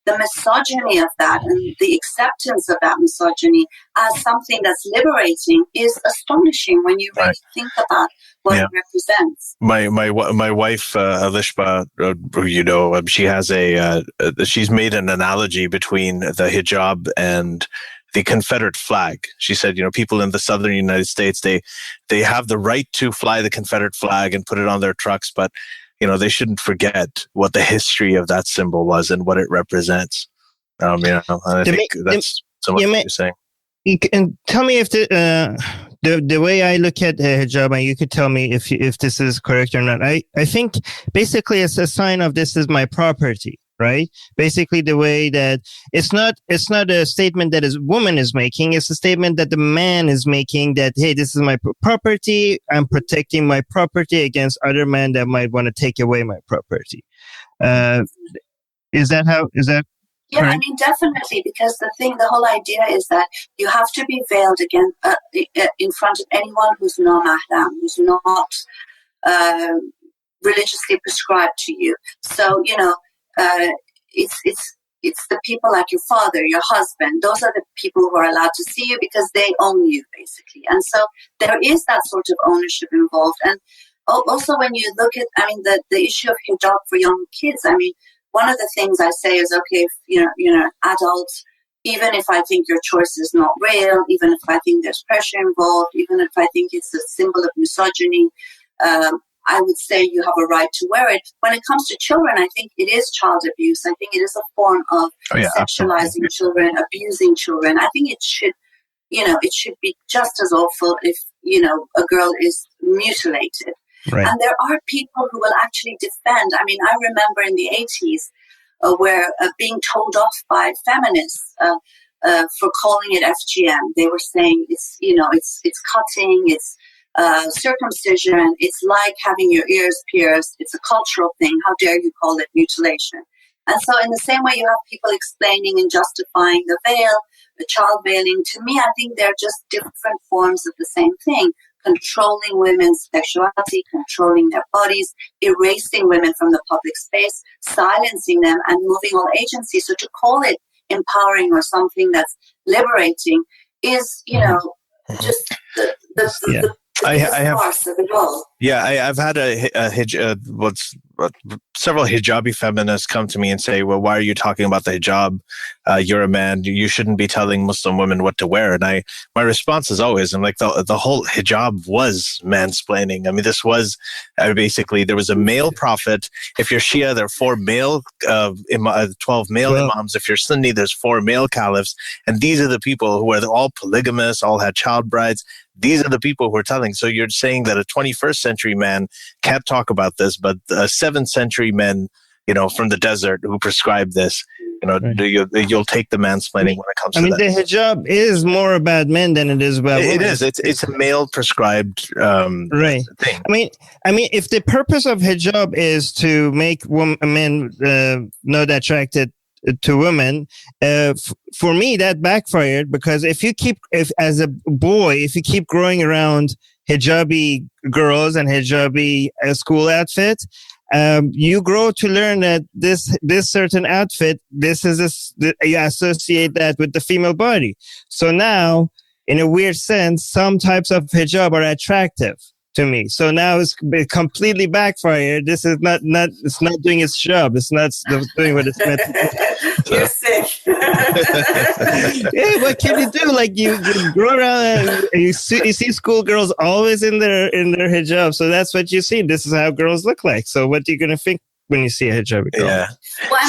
the misogyny of that and the acceptance of that misogyny as something that's liberating is astonishing when you really think about what it represents. My wife Alishba, who you know, she has she's made an analogy between the hijab and the Confederate flag. She said, people in the southern United States, they have the right to fly the Confederate flag and put it on their trucks, but they shouldn't forget what the history of that symbol was and what it represents. And I think that's so much what you're saying. And tell me if the way I look at hijab, and you could tell me if this is correct or not. I think basically it's a sign of this is my property, right? Basically the way that it's not a statement that a woman is making. It's a statement that the man is making that, hey, this is my property. I'm protecting my property against other men that might want to take away my property. Is that Yeah, correct? I mean, definitely, because the whole idea is that you have to be veiled again in front of anyone who's not mahram, who's not religiously prescribed to you. So, it's the people like your father, your husband. Those are the people who are allowed to see you because they own you, basically. And so there is that sort of ownership involved. And also, when you look at, the issue of hijab for young kids, one of the things I say is, okay, if you're an adult, even if I think your choice is not real, even if I think there's pressure involved, even if I think it's a symbol of misogyny, I would say you have a right to wear it. When it comes to children, I think it is child abuse. I think it is a form of sexualizing children, abusing children. I think it should be just as awful if, a girl is mutilated. Right. And there are people who will actually defend. I remember in the 80s where being told off by feminists for calling it FGM. They were saying it's cutting, it's circumcision, it's like having your ears pierced, it's a cultural thing. How dare you call it mutilation? And so in the same way you have people explaining and justifying the veil, the child veiling, to me, I think they're just different forms of the same thing. Controlling women's sexuality, controlling their bodies, erasing women from the public space, silencing them, and moving all agency. So to call it empowering or something that's liberating is, just the farce of it all. Yeah, I've had several hijabi feminists come to me and say, well, why are you talking about the hijab? You're a man. You shouldn't be telling Muslim women what to wear. And my response is always, I'm like, the whole hijab was mansplaining. This was basically, there was a male prophet. If you're Shia, there are 4 male, 12 male imams. If you're Sunni, there's 4 male caliphs. And these are the people who are all polygamous, all had child brides. These are the people who are telling. So you're saying that a 21st century man can't talk about this, but 7th century men, from the desert who prescribe this, you'll take the mansplaining when it comes to that. The hijab is more about men than it is about women. It is. It's a male prescribed right thing. If the purpose of hijab is to make men not attracted to women, for me that backfired, because if you keep growing around hijabi girls and hijabi school outfit, you grow to learn that this certain outfit, you associate that with the female body. So now, in a weird sense, some types of hijab are attractive to me. So now it's completely backfired. This is it's not doing its job. It's not doing what it's meant to do. You're sick. Yeah, what can you do? Like you grow around and you see schoolgirls always in their hijab. So that's what you see. This is how girls look like. So what are you going to think when you see a hijabi girl? Yeah. Well,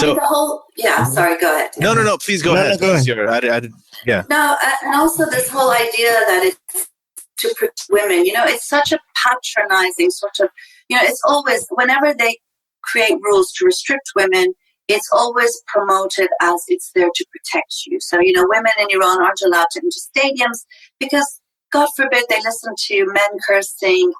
sorry, go ahead. No, please go ahead. Go ahead. No, and also this whole idea that it's to protect women, it's such a patronizing sort of, it's always, whenever they create rules to restrict women, it's always promoted as it's there to protect you. So, women in Iran aren't allowed to enter stadiums because, God forbid, they listen to men cursing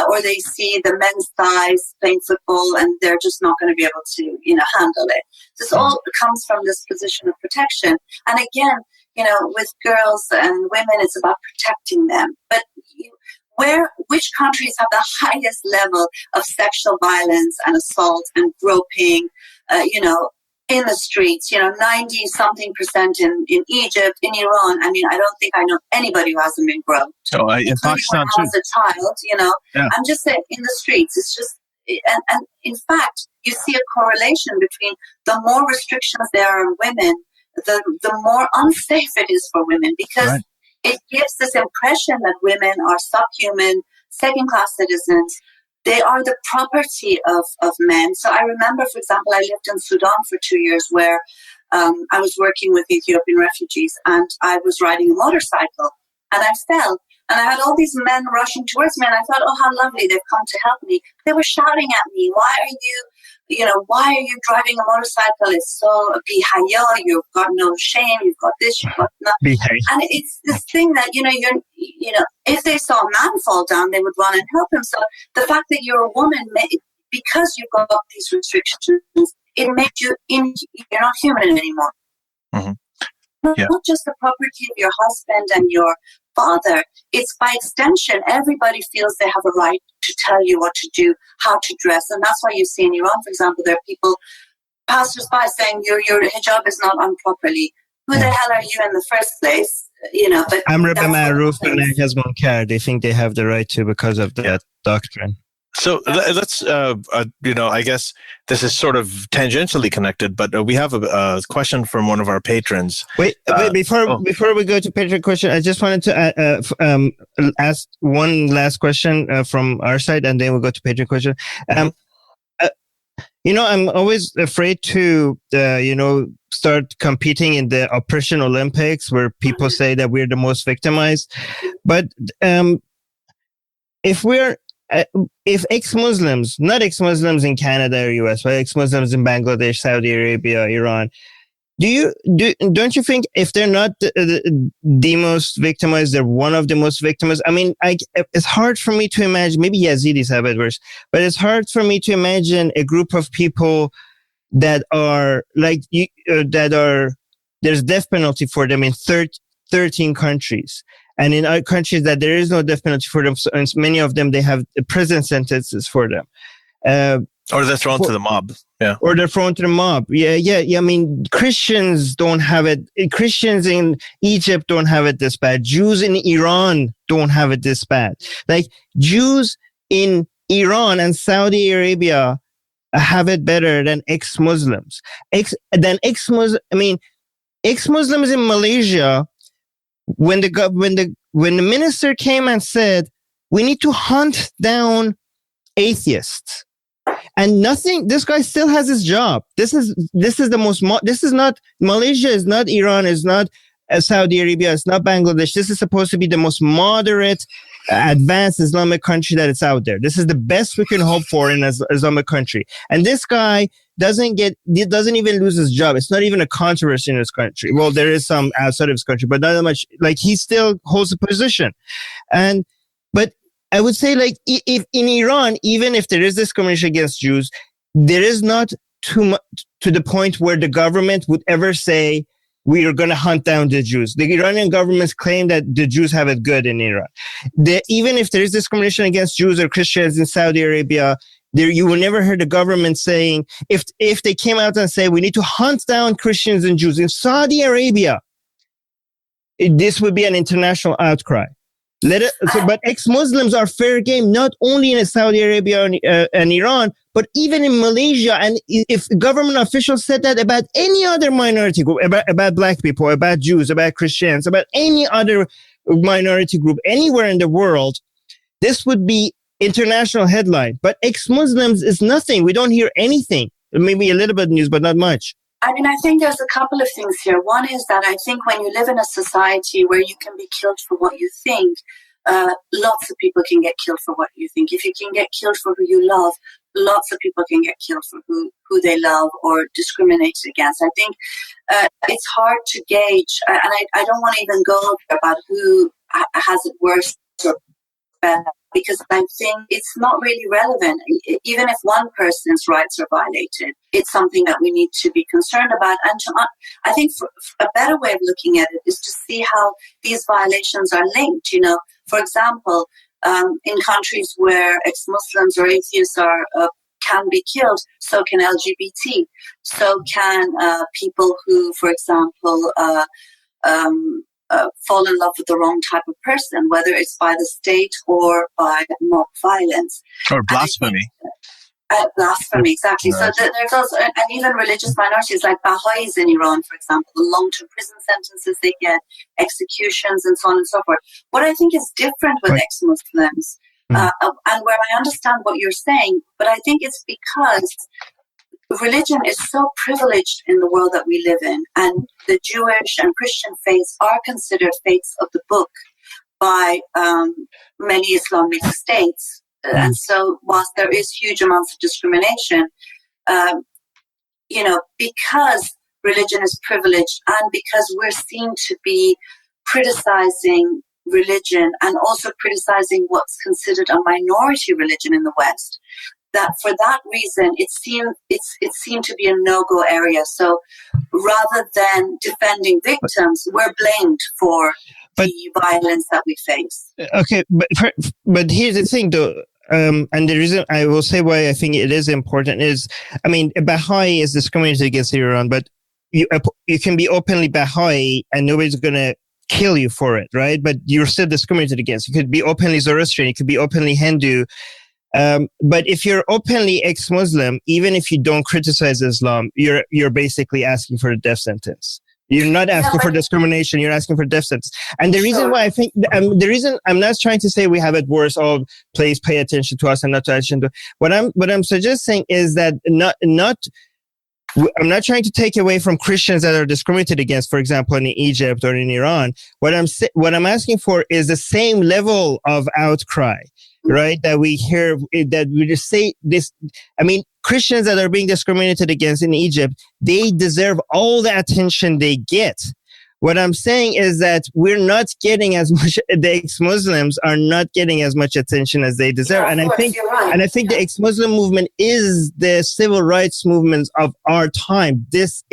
or they see the men's thighs playing football and they're just not going to be able to, handle it. This all comes from this position of protection. And again, with girls and women, it's about protecting them. But which countries have the highest level of sexual violence and assault and groping, in the streets, 90-something% in Egypt, in Iran. I mean, I don't think I know anybody who hasn't been groped. So in Pakistan too. As a child, Yeah. I'm just saying, in the streets, it's just, and in fact, you see a correlation between the more restrictions there are on women, the more unsafe it is for women, because it gives this impression that women are subhuman, second-class citizens. They are the property of men. So I remember, for example, I lived in Sudan for 2 years where I was working with Ethiopian refugees, and I was riding a motorcycle and I fell. And I had all these men rushing towards me, and I thought, oh, how lovely, they've come to help me. They were shouting at me, why are you driving a motorcycle? It's so bihaya, you've got no shame, you've got this, you've got nothing. And it's this thing that, if they saw a man fall down, they would run and help him. So the fact that you're a woman, because you've got these restrictions, it makes you, you're not human anymore. Mm-hmm. Yeah. Not just the property of your husband and your father, it's by extension, everybody feels they have a right to tell you what to do, how to dress. And that's why you see in Iran, for example, there are people, passers-by, saying your hijab is not on properly. Who the hell are you in the first place? But Amr b'ma'ruf wa nahy anil munkar. They think they have the right to because of that doctrine. So let's, I guess this is sort of tangentially connected, but we have a question from one of our patrons. Wait, before we go to patron question, I just wanted to ask one last question from our side, and then we'll go to patron question. I'm always afraid to, start competing in the oppression Olympics where people say that we're the most victimized. But if ex-Muslims, not ex-Muslims in Canada or US, but ex-Muslims in Bangladesh, Saudi Arabia, Iran, don't you think if they're not the most victimized, they're one of the most victimized? I mean, it's hard for me to imagine, maybe Yazidis have it worse, but it's hard for me to imagine a group of people that are there's death penalty for them in 13 countries. And in other countries that there is no death penalty for them, so in many of them, they have prison sentences for them. Or they're thrown to the mob. Yeah. Or they're thrown to the mob. Yeah. I mean, Christians don't have it. Christians in Egypt don't have it this bad. Jews in Iran don't have it this bad. Like, Jews in Iran and Saudi Arabia have it better than ex-Muslims. Ex-Muslims in Malaysia, when the minister came and said, we need to hunt down atheists, and nothing, this guy still has his job. This is not, Malaysia is not Iran, is not Saudi Arabia, it's not Bangladesh. This is supposed to be the most moderate, advanced Islamic country that it's out there. This is the best we can hope for in an Islamic country. And this guy doesn't even lose his job. It's not even a controversy in his country. Well, there is some outside of his country, but not that much. Like, he still holds a position. But I would say, like, if in Iran, even if there is discrimination against Jews, there is not too much to the point where the government would ever say, we are going to hunt down the Jews. The Iranian governments claim that the Jews have it good in Iran. Even if there is discrimination against Jews or Christians in Saudi Arabia, you will never hear the government saying, if they came out and say, we need to hunt down Christians and Jews in Saudi Arabia, this would be an international outcry. But ex-Muslims are fair game, not only in Saudi Arabia and Iran, but even in Malaysia. And if government officials said that about any other minority group, about black people, about Jews, about Christians, about any other minority group anywhere in the world, this would be international headline. But ex-Muslims is nothing. We don't hear anything. Maybe a little bit of news, but not much. I mean, I think there's a couple of things here. One is that I think when you live in a society where you can be killed for what you think, lots of people can get killed for what you think. If you can get killed for who you love, lots of people can get killed for who they love or discriminated against. I think it's hard to gauge, and I don't want to even go about who has it worse or better, because I think it's not really relevant. Even if one person's rights are violated, it's something that we need to be concerned about. And I think a better way of looking at it is to see how these violations are linked. For example, in countries where ex-Muslims or atheists are can be killed, so can LGBT. So can people who, for example, fall in love with the wrong type of person, whether it's by the state or by mob violence. Or blasphemy. Blasphemy, exactly. Right. So there's also, and even religious minorities like Baha'is in Iran, for example, the long-term prison sentences they get, executions, and so on and so forth. What I think is different with ex-Muslims, and where I understand what you're saying, but I think it's because religion is so privileged in the world that we live in, and the Jewish and Christian faiths are considered faiths of the book by many Islamic states. And so whilst there is huge amounts of discrimination, because religion is privileged and because we're seen to be criticizing religion and also criticizing what's considered a minority religion in the West, that for that reason it seemed to be a no-go area. So rather than defending victims, we're blamed for the violence that we face. Okay, but here's the thing, though. And the reason I will say why I think it is important is, I mean, Baha'i is discriminated against Iran, but you can be openly Baha'i and nobody's going to kill you for it, right? But you're still discriminated against. You could be openly Zoroastrian, you could be openly Hindu. But if you're openly ex-Muslim, even if you don't criticize Islam, you're basically asking for a death sentence. You're not asking for discrimination. You're asking for death sentence. And the reason why I think, the reason I'm not trying to say we have it worse, please pay attention to us and not to attention to, what I'm suggesting is that I'm not trying to take away from Christians that are discriminated against, for example, in Egypt or in Iran. What I'm asking for is the same level of outcry, right? That we hear, that we just say this. I mean, Christians that are being discriminated against in Egypt, they deserve all the attention they get. What I'm saying is that we're not getting as much, the ex-Muslims are not getting as much attention as they deserve. And I think the ex-Muslim movement is the civil rights movement of our time. This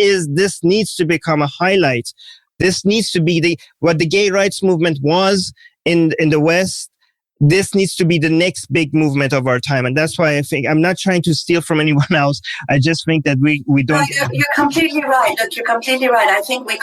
needs to become a highlight. This needs to be what the gay rights movement was in the West. This needs to be the next big movement of our time. And that's why I think, I'm not trying to steal from anyone else. I just think that we don't. No, you're completely right. Look, you're completely right. I think we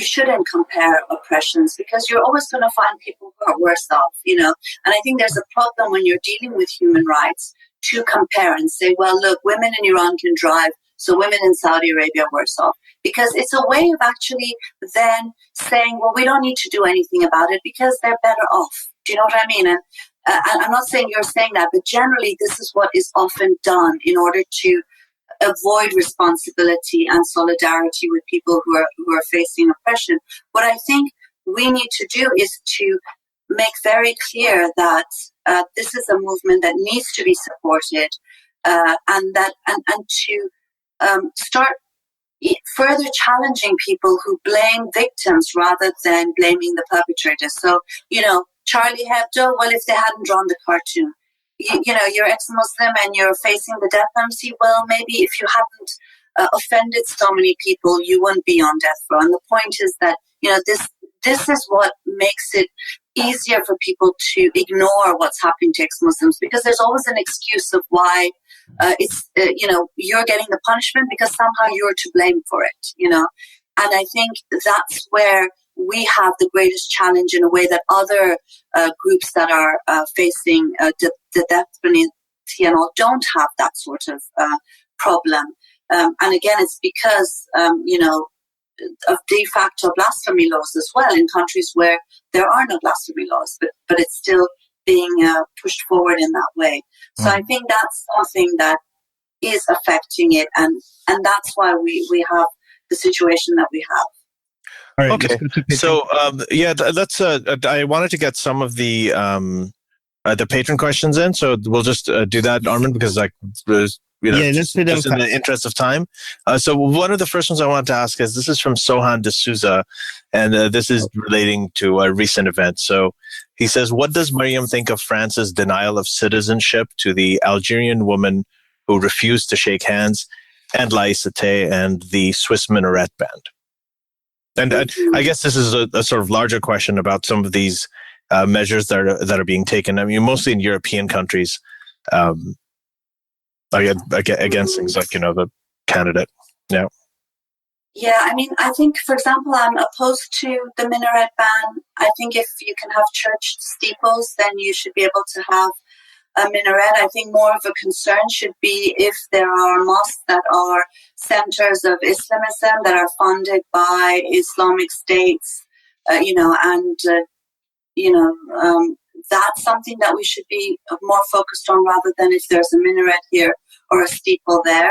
shouldn't compare oppressions because you're always going to find people who are worse off, And I think there's a problem when you're dealing with human rights to compare and say, well, look, women in Iran can drive, so women in Saudi Arabia are worse off. Because it's a way of actually then saying, well, we don't need to do anything about it because they're better off. Do you know what I mean? And I'm not saying you're saying that, but generally this is what is often done in order to avoid responsibility and solidarity with people who are facing oppression. What I think we need to do is to make very clear that this is a movement that needs to be supported, and to start further challenging people who blame victims rather than blaming the perpetrators. So, Charlie Hebdo, well, if they hadn't drawn the cartoon, you're ex-Muslim and you're facing the death penalty, well, maybe if you hadn't offended so many people, you wouldn't be on death row. And the point is that, this is what makes it easier for people to ignore what's happening to ex-Muslims, because there's always an excuse of why you're getting the punishment because somehow you're to blame for it, And I think that's where we have the greatest challenge in a way that other groups that are facing the death penalty and all don't have that sort of problem. And again, it's because, of de facto blasphemy laws as well in countries where there are no blasphemy laws, but it's still being pushed forward in that way. So I think that's something that is affecting it, and that's why we have the situation that we have. All right, okay. So let's. I wanted to get some of the patron questions in, so we'll just do that, Armin, because let's just in the interest of time. So one of the first ones I wanted to ask is, this is from Sohan D'Souza, and this is relating to a recent event. So he says, what does Maryam think of France's denial of citizenship to the Algerian woman who refused to shake hands, and laïcité, and the Swiss minaret band? And I guess this is a sort of larger question about some of these measures that are being taken. I mean, mostly in European countries, against things like the candidate. Yeah. Yeah, I mean, I think, for example, I'm opposed to the minaret ban. I think if you can have church steeples, then you should be able to have a minaret. I think more of a concern should be if there are mosques that are centers of Islamism that are funded by Islamic states, that's something that we should be more focused on rather than if there's a minaret here or a steeple there.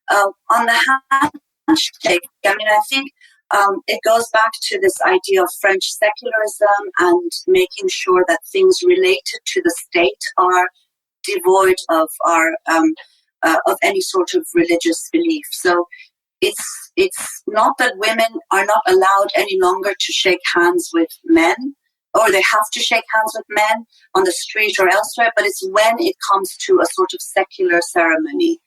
On the handshake, I mean, I think it goes back to this idea of French secularism and making sure that things related to the state are devoid of of any sort of religious belief. So it's not that women are not allowed any longer to shake hands with men, or they have to shake hands with men on the street or elsewhere, but it's when it comes to a sort of secular ceremony.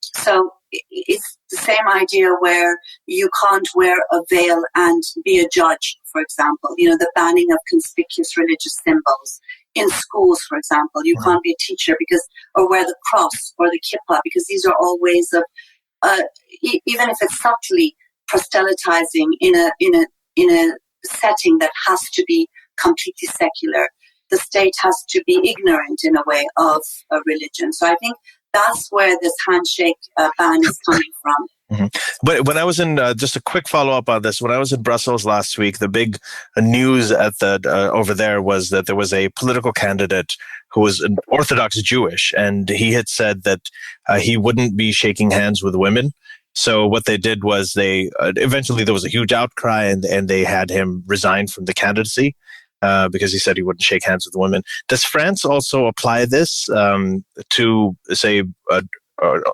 So it's the same idea where you can't wear a veil and be a judge, for example. The banning of conspicuous religious symbols. In schools, for example, you can't be a teacher or wear the cross or the kippah, because these are all ways of, even if it's subtly proselytizing in a setting that has to be completely secular. The state has to be ignorant in a way of a religion. So I think that's where this handshake ban is coming from. Mm-hmm. But when I was in, just a quick follow-up on this, when I was in Brussels last week, the big news at over there was that there was a political candidate who was an Orthodox Jewish, and he had said that he wouldn't be shaking hands with women. So what they did was eventually there was a huge outcry, and they had him resign from the candidacy because he said he wouldn't shake hands with women. Does France also apply this to, say,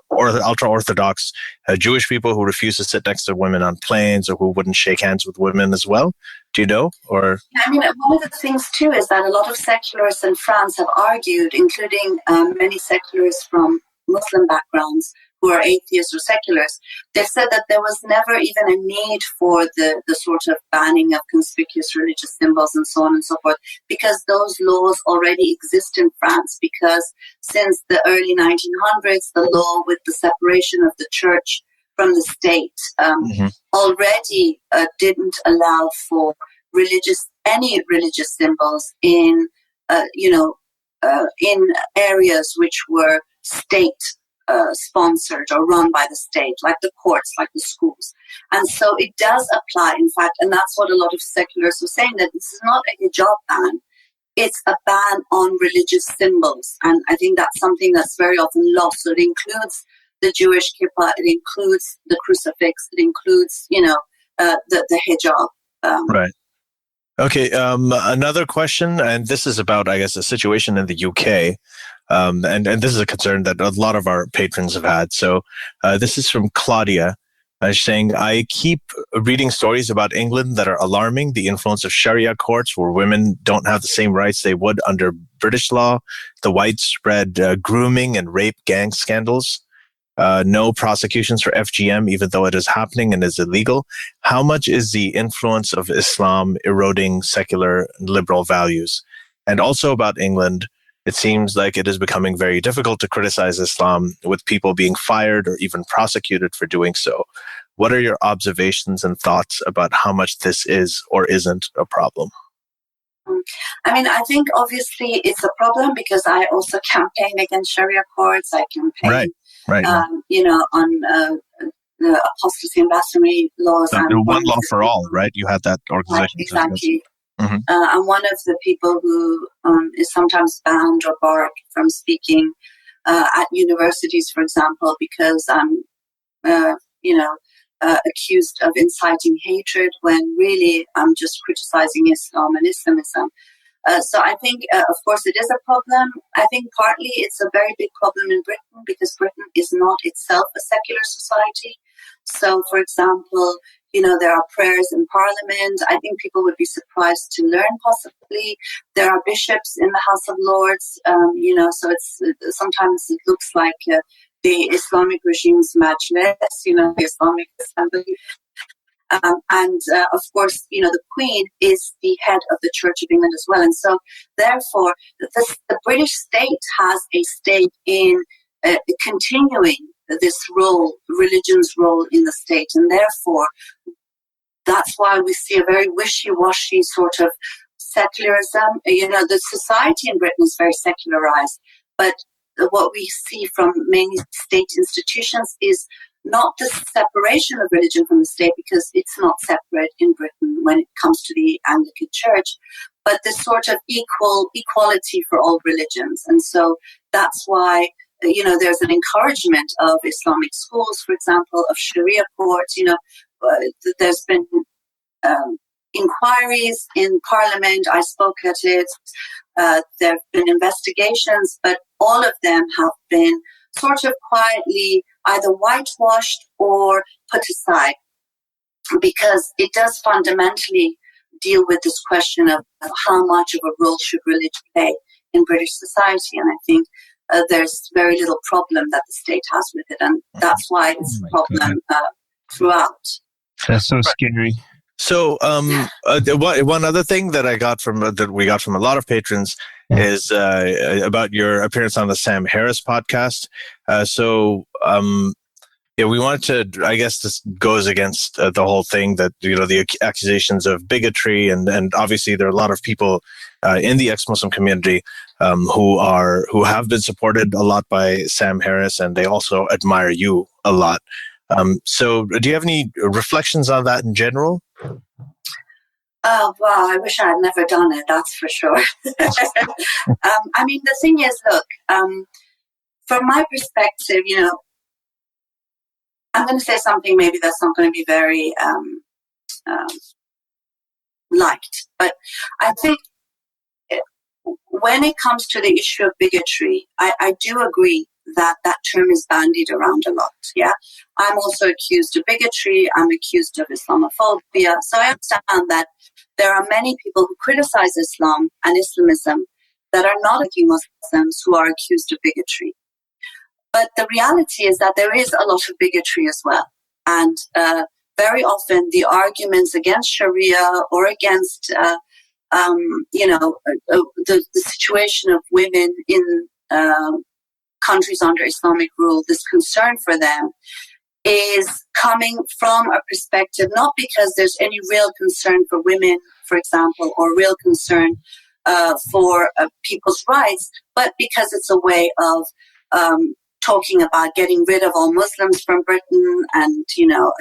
or ultra-Orthodox Jewish people who refuse to sit next to women on planes, or who wouldn't shake hands with women as well? Do you know? Or I mean, one of the things too is that a lot of secularists in France have argued, including many secularists from Muslim backgrounds who are atheists or secularists. They've said that there was never even a need for the sort of banning of conspicuous religious symbols and so on and so forth, because those laws already exist in France, because since the early 1900s, the law with the separation of the church from the state already didn't allow for any religious symbols in areas which were state sponsored or run by the state, like the courts, like the schools. And so it does apply, in fact, and that's what a lot of secularists are saying, that this is not a hijab ban, it's a ban on religious symbols. And I think that's something that's very often lost. So it includes the Jewish kippah, it includes the crucifix, it includes, the hijab. Right. Okay, another question, and this is about, I guess, a situation in the UK, and this is a concern that a lot of our patrons have had. So this is from Claudia, saying, I keep reading stories about England that are alarming, the influence of Sharia courts where women don't have the same rights they would under British law, the widespread grooming and rape gang scandals. No prosecutions for FGM, even though it is happening and is illegal. How much is the influence of Islam eroding secular and liberal values? And also about England, it seems like it is becoming very difficult to criticize Islam, with people being fired or even prosecuted for doing so. What are your observations and thoughts about how much this is or isn't a problem? I mean, I think obviously it's a problem because I also campaign against Sharia courts. I campaign Right. On the apostasy and blasphemy laws. So one law for all, right? You had that organization. Exactly. Mm-hmm. I'm one of the people who is sometimes banned or barred from speaking at universities, for example, because I'm, accused of inciting hatred when really I'm just criticizing Islam and Islamism. So I think, of course, it is a problem. I think partly it's a very big problem in Britain because Britain is not itself a secular society. So, for example, there are prayers in Parliament. I think people would be surprised to learn, possibly. There are bishops in the House of Lords, so it's sometimes it looks like the Islamic regime's majlis, the Islamic Assembly. Of course, the Queen is the head of the Church of England as well. And so, therefore, the British state has a stake in continuing this role, religion's role in the state. And therefore, that's why we see a very wishy-washy sort of secularism. The society in Britain is very secularized, but what we see from many state institutions is not the separation of religion from the state, because it's not separate in Britain when it comes to the Anglican Church, but this sort of equality for all religions. And so that's why, there's an encouragement of Islamic schools, for example, of Sharia courts. There's been inquiries in Parliament. I spoke at it. There have been investigations, but all of them have been sort of quietly either whitewashed or put aside, because it does fundamentally deal with this question of how much of a role should religion play in British society. And I think there's very little problem that the state has with it, and that's why it's a problem throughout. That's so scary. So, one other thing that we got from a lot of patrons is about your appearance on the Sam Harris podcast. We wanted to, I guess this goes against the whole thing that, the accusations of bigotry, and obviously there are a lot of people in the ex-Muslim community who have been supported a lot by Sam Harris, and they also admire you a lot. So do you have any reflections on that in general? Well, I wish I had never done it, that's for sure. The thing is, look, from my perspective, I'm going to say something maybe that's not going to be very liked, but I think when it comes to the issue of bigotry, I do agree that term is bandied around a lot. Yeah, I'm also accused of bigotry. I'm accused of Islamophobia. So I understand that there are many people who criticize Islam and Islamism that are not Muslims who are accused of bigotry. But the reality is that there is a lot of bigotry as well. And very often the arguments against Sharia or against, the situation of women in countries under Islamic rule, this concern for them is coming from a perspective, not because there's any real concern for women, for example, or real concern for people's rights, but because it's a way of talking about getting rid of all Muslims from Britain and,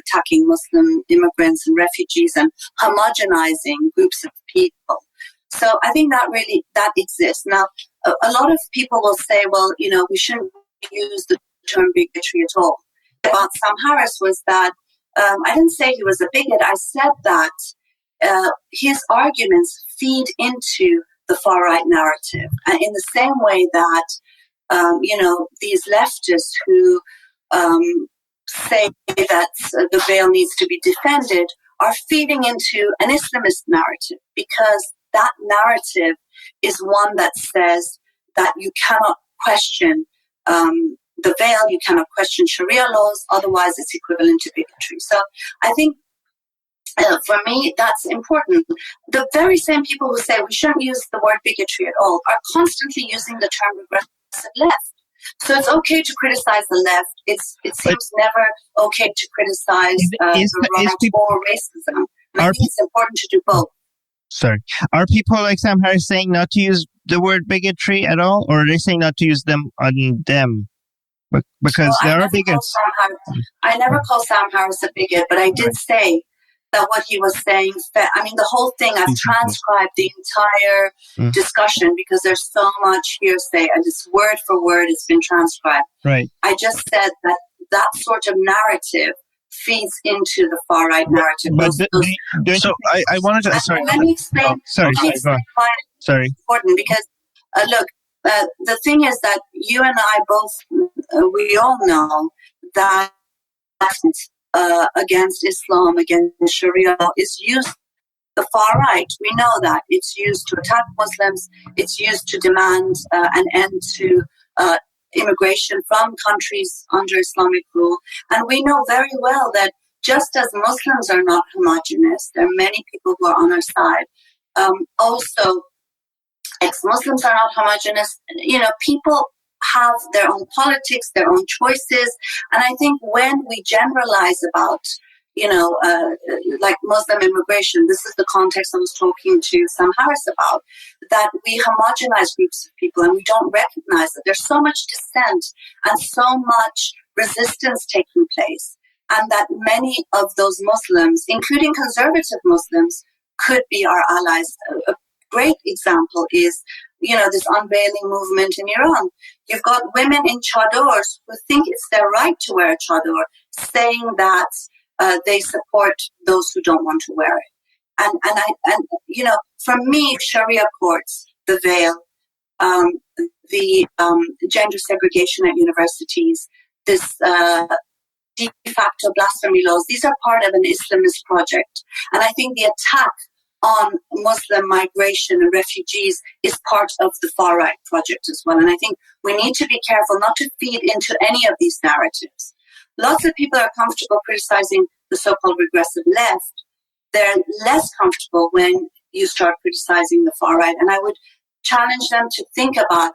attacking Muslim immigrants and refugees and homogenizing groups of people. So I think that exists. Now, a lot of people will say, well, we shouldn't use the term bigotry at all. About Sam Harris was that I didn't say he was a bigot. I said that his arguments feed into the far-right narrative. And in the same way that, these leftists who say that the veil needs to be defended are feeding into an Islamist narrative, because that narrative is one that says that you cannot question the veil, you cannot question Sharia laws, otherwise it's equivalent to bigotry. So I think for me, that's important. The very same people who say we shouldn't use the word bigotry at all are constantly using the term regressive left. So it's okay to criticize the left. It seems never okay to criticize the right or racism. I think it's important to do both. Sorry. Are people like Sam Harris saying not to use the word bigotry at all, or are they saying not to use them on them? Because there are bigots. I never call Sam Harris a bigot, but I did say that what he was saying, the whole thing, I've transcribed the entire discussion because there's so much hearsay and it's word for word, it's been transcribed. Right. I just said that sort of narrative feeds into the far-right narrative. I wanted to... Sorry. Let me explain. Sorry. Sorry. Important because, look, the thing is that you and I both, we all know that against Islam, against Sharia is used the far right. We know that. It's used to attack Muslims. It's used to demand an end to immigration from countries under Islamic rule. And we know very well that just as Muslims are not homogenous, there are many people who are on our side. Also, ex-Muslims are not homogenous. People have their own politics, their own choices. And I think when we generalize about, like Muslim immigration, this is the context I was talking to Sam Harris about, that we homogenize groups of people and we don't recognize that there's so much dissent and so much resistance taking place. And that many of those Muslims, including conservative Muslims, could be our allies. A great example is, this unveiling movement in Iran. You've got women in chadors who think it's their right to wear a chador, saying that they support those who don't want to wear it. And for me, Sharia courts, the veil, the gender segregation at universities, this de facto blasphemy laws, these are part of an Islamist project. And I think the attack on Muslim migration and refugees is part of the far-right project as well. And I think we need to be careful not to feed into any of these narratives. Lots of people are comfortable criticizing the so-called regressive left. They're less comfortable when you start criticizing the far-right. And I would challenge them to think about,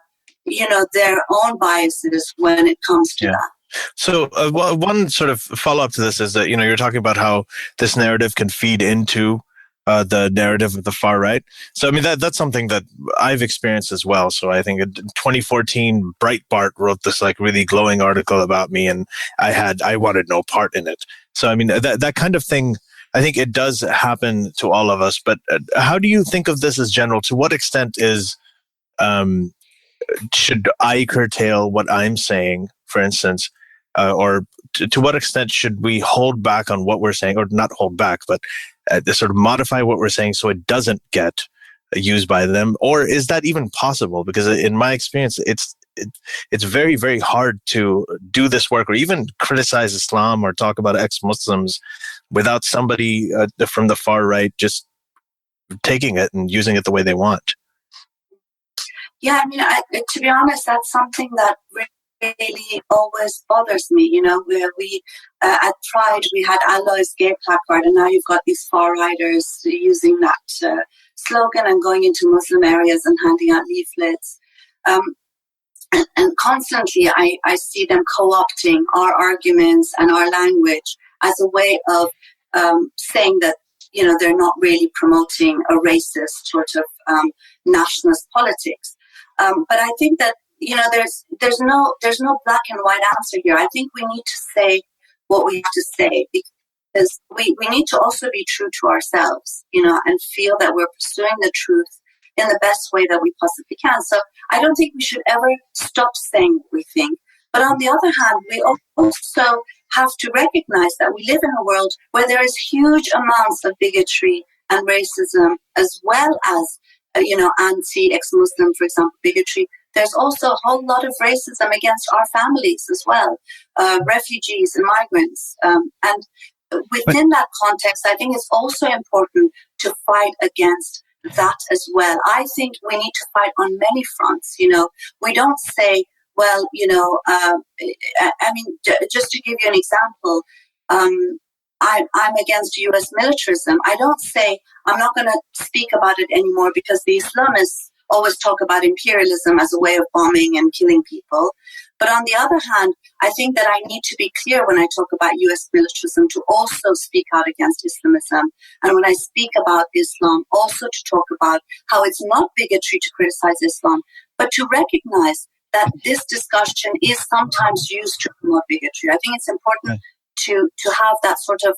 their own biases when it comes to that. So one sort of follow-up to this is that, you're talking about how this narrative can feed into the narrative of the far right. So, I mean, that's something that I've experienced as well. So I think in 2014, Breitbart wrote this like really glowing article about me, and I wanted no part in it. So, I mean, that kind of thing, I think it does happen to all of us. But how do you think of this as general? To what extent should I curtail what I'm saying, for instance, or to what extent should we hold back on what we're saying, or not hold back, but sort of modify what we're saying so it doesn't get used by them? Or is that even possible? Because in my experience, it's very, very hard to do this work or even criticize Islam or talk about ex-Muslims without somebody from the far right just taking it and using it the way they want. Yeah, I mean, to be honest, that's something that really always bothers me. Where we at Pride we had Allah's gay placard, and now you've got these far-righters using that slogan and going into Muslim areas and handing out leaflets. And constantly I see them co-opting our arguments and our language as a way of saying that, they're not really promoting a racist sort of nationalist politics. But I think that, there's no black and white answer here. I think we need to say what we have to say, because we need to also be true to ourselves, and feel that we're pursuing the truth in the best way that we possibly can. So I don't think we should ever stop saying what we think. But on the other hand, we also have to recognize that we live in a world where there is huge amounts of bigotry and racism, as well as, anti-ex-Muslim, for example, bigotry. There's also a whole lot of racism against our families as well, refugees and migrants. And within that context, I think it's also important to fight against that as well. I think we need to fight on many fronts. We don't say, well, just to give you an example, I'm against U.S. militarism. I don't say I'm not going to speak about it anymore because the Islamists always talk about imperialism as a way of bombing and killing people. But on the other hand, I think that I need to be clear when I talk about U.S. militarism to also speak out against Islamism. And when I speak about Islam, also to talk about how it's not bigotry to criticize Islam, but to recognize that this discussion is sometimes used to promote bigotry. I think it's important to have that sort of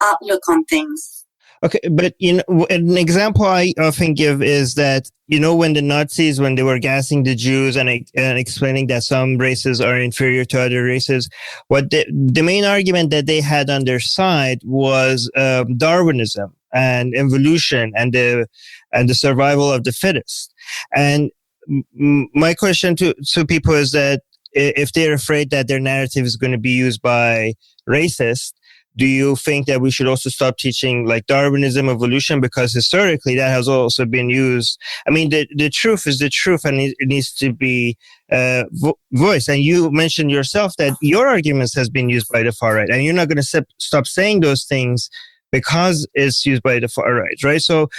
outlook on things. Okay, but an example I often give is that when the Nazis, when they were gassing the Jews and explaining that some races are inferior to other races, what the main argument that they had on their side was Darwinism and evolution and the survival of the fittest. And my question to people is that if they're afraid that their narrative is going to be used by racists, do you think that we should also stop teaching like Darwinism, evolution, because historically that has also been used? I mean, the truth is the truth, and it needs to be voiced. And you mentioned yourself that your arguments has been used by the far right, and you're not going to stop saying those things because it's used by the far right, right? So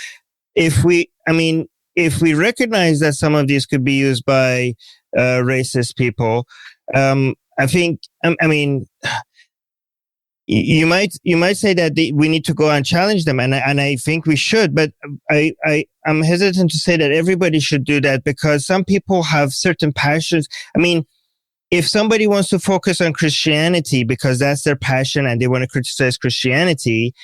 if we recognize that some of these could be used by racist people, I think, I mean, you might say that we need to go and challenge them, and I think we should, but I'm hesitant to say that everybody should do that, because some people have certain passions. I mean, if somebody wants to focus on Christianity because that's their passion and they want to criticize Christianity,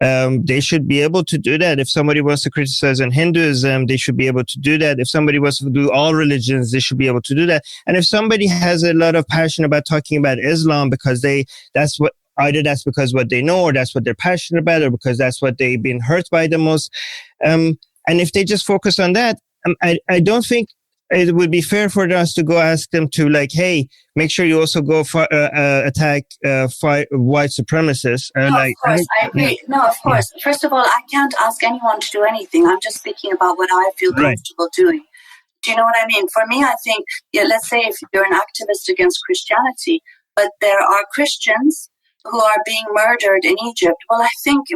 they should be able to do that. If somebody wants to criticize on Hinduism, they should be able to do that. If somebody wants to do all religions, they should be able to do that. And if somebody has a lot of passion about talking about Islam because either that's because what they know, or that's what they're passionate about, or because that's what they've been hurt by the most. And if they just focus on that, I don't think it would be fair for us to go ask them to like, hey, make sure you also go attack white supremacists. No, of course, I agree. Yeah. No, of course. Yeah. First of all, I can't ask anyone to do anything. I'm just speaking about what I feel comfortable doing. Do you know what I mean? For me, I think, let's say if you're an activist against Christianity, but there are Christians who are being murdered in Egypt, well, I think,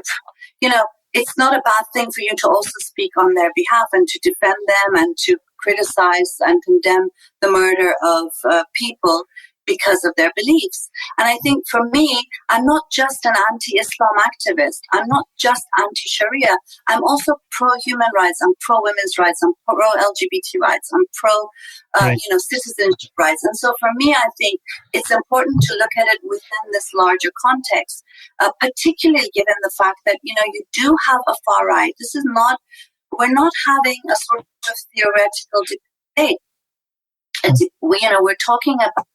it's not a bad thing for you to also speak on their behalf and to defend them and to criticize and condemn the murder of people because of their beliefs. And I think for me, I'm not just an anti-Islam activist. I'm not just anti-Sharia. I'm also pro-human rights. I'm pro-women's rights. I'm pro-LGBT rights. I'm pro-citizenship rights. And so for me, I think it's important to look at it within this larger context, particularly given the fact that, you do have a far right. We're not having a sort of theoretical debate. We're talking about.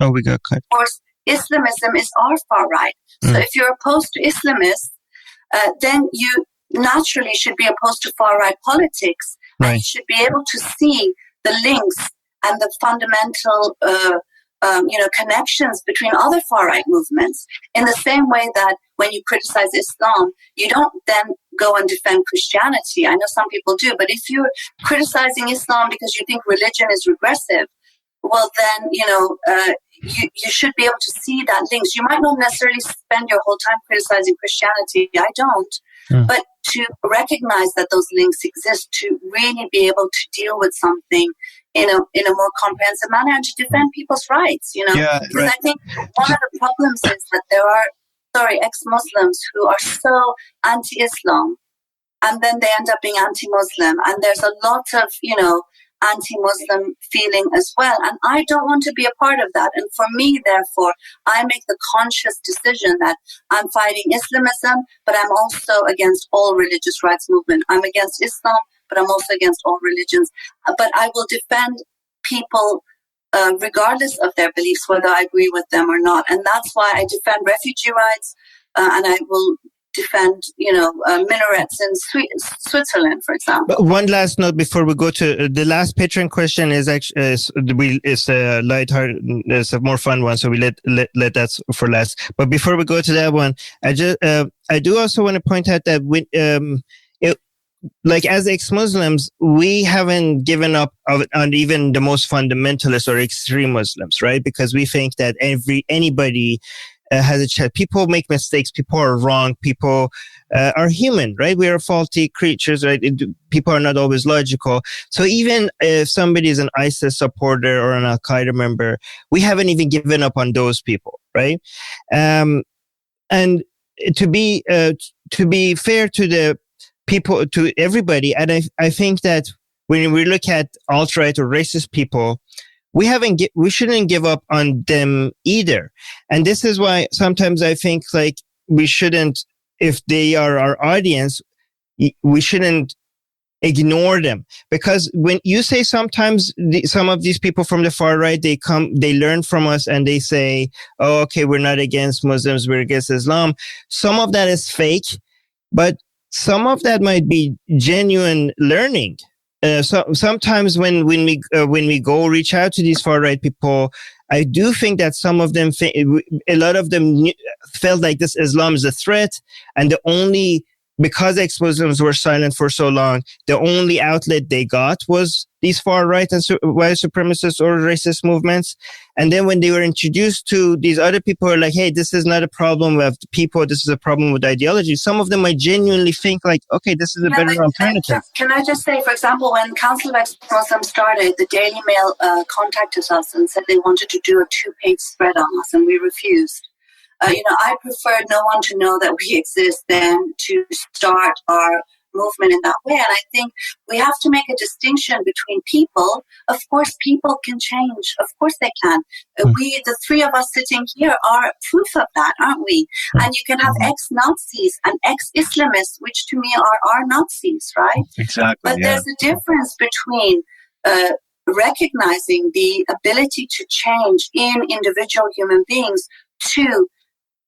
Oh, we got cut. Of course, Islamism is our far right. So if you're opposed to Islamists, then you naturally should be opposed to far right politics. Right. And you should be able to see the links and the fundamental, connections between other far right movements. In the same way that when you criticize Islam, you don't then go and defend Christianity. I know some people do, but if you're criticizing Islam because you think religion is regressive, well, then, you should be able to see that links. You might not necessarily spend your whole time criticizing Christianity. I don't. But to recognize that those links exist, to really be able to deal with something in a more comprehensive manner and to defend people's rights, Yeah, because I think one of the problems is that there are, ex-Muslims who are so anti-Islam, and then they end up being anti-Muslim. And there's a lot of, anti-Muslim feeling as well. And I don't want to be a part of that. And for me, therefore, I make the conscious decision that I'm fighting Islamism, but I'm also against all religious rights movement. I'm against Islam, but I'm also against all religions. But I will defend people regardless of their beliefs, whether I agree with them or not. And that's why I defend refugee rights, and I will defend, minarets in Switzerland, for example. But one last note before we go to the last patron question is actually is a lighthearted, it's a more fun one, so we let that for last. But before we go to that one, I do also want to point out that as ex-Muslims, we haven't given up on even the most fundamentalist or extreme Muslims, right? Because we think that anybody has a chance. People make mistakes. People are wrong. People are human, right? We are faulty creatures, right? People are not always logical. So even if somebody is an ISIS supporter or an Al-Qaeda member, we haven't even given up on those people, right? And to be fair to the people, to everybody, and I think that when we look at alt-right or racist people, we shouldn't give up on them either. And this is why sometimes I think we shouldn't, if they are our audience, we shouldn't ignore them. Because when you say sometimes some of these people from the far right, they learn from us and they say, oh, okay, we're not against Muslims, we're against Islam. Some of that is fake, but some of that might be genuine learning. so sometimes when we go reach out to these far right people, I do think that some of them, a lot of them felt like this Islam is a threat, and because ex-Muslims were silent for so long, the only outlet they got was these far right and white supremacist or racist movements. And then when they were introduced to these other people who are like, hey, this is not a problem with people, this is a problem with ideology. Some of them might genuinely think like, okay, this is a better alternative. Can I just say, for example, when Council of Ex-Muslims started, the Daily Mail contacted us and said they wanted to do a 2-page spread on us, and we refused. I preferred no one to know that we exist than to start our movement in that way. And I think we have to make a distinction between people. Of course, people can change. Of course they can. We, the three of us sitting here, are proof of that, aren't we? And you can have ex-Nazis and ex-Islamists, which to me are Nazis, right? Exactly. But there's a difference between recognizing the ability to change in individual human beings to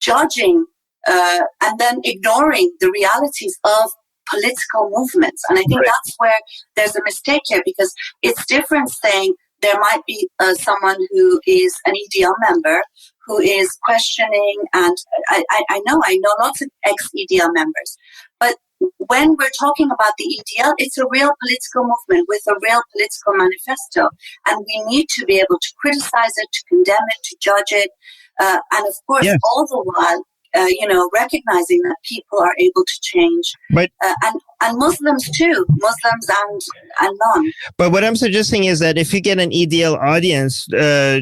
judging and then ignoring the realities of political movements. And I think that's where there's a mistake here, because it's different saying there might be someone who is an EDL member who is questioning, and I know lots of ex-EDL members, but when we're talking about the EDL, it's a real political movement with a real political manifesto, and we need to be able to criticize it, to condemn it, to judge it, and of course, all the while, recognizing that people are able to change, but and Muslims too, Muslims and none. But what I'm suggesting is that if you get an EDL audience,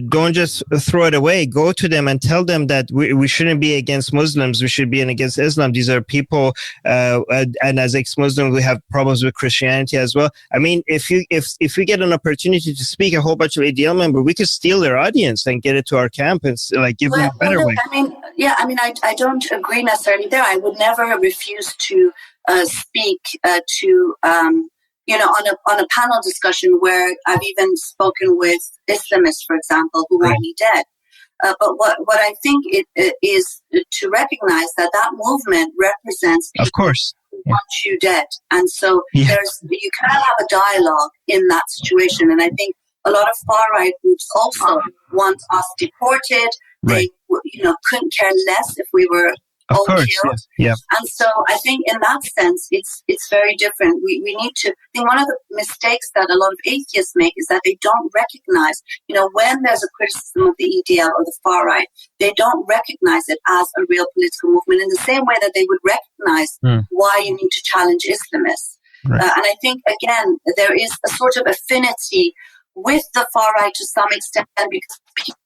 don't just throw it away. Go to them and tell them that we shouldn't be against Muslims. We should be against Islam. These are people, and as ex-Muslims, we have problems with Christianity as well. I mean, if we get an opportunity to speak a whole bunch of EDL members, we could steal their audience and get it to our camp and give them a better way. I don't agree necessarily there. I would never refuse to speak to on a panel discussion where I've even spoken with Islamists, for example, who want me dead. But what I think it is to recognize that movement represents people, of course, who want you dead, and so you cannot have a dialogue in that situation. And I think a lot of far right groups also want us deported. They couldn't care less if we were all killed. Yeah. And so I think in that sense, it's very different. We need to, I think one of the mistakes that a lot of atheists make is that they don't recognize, when there's a criticism of the EDL or the far right, they don't recognize it as a real political movement in the same way that they would recognize why you need to challenge Islamists. Right. And I think, again, there is a sort of affinity with the far right to some extent because people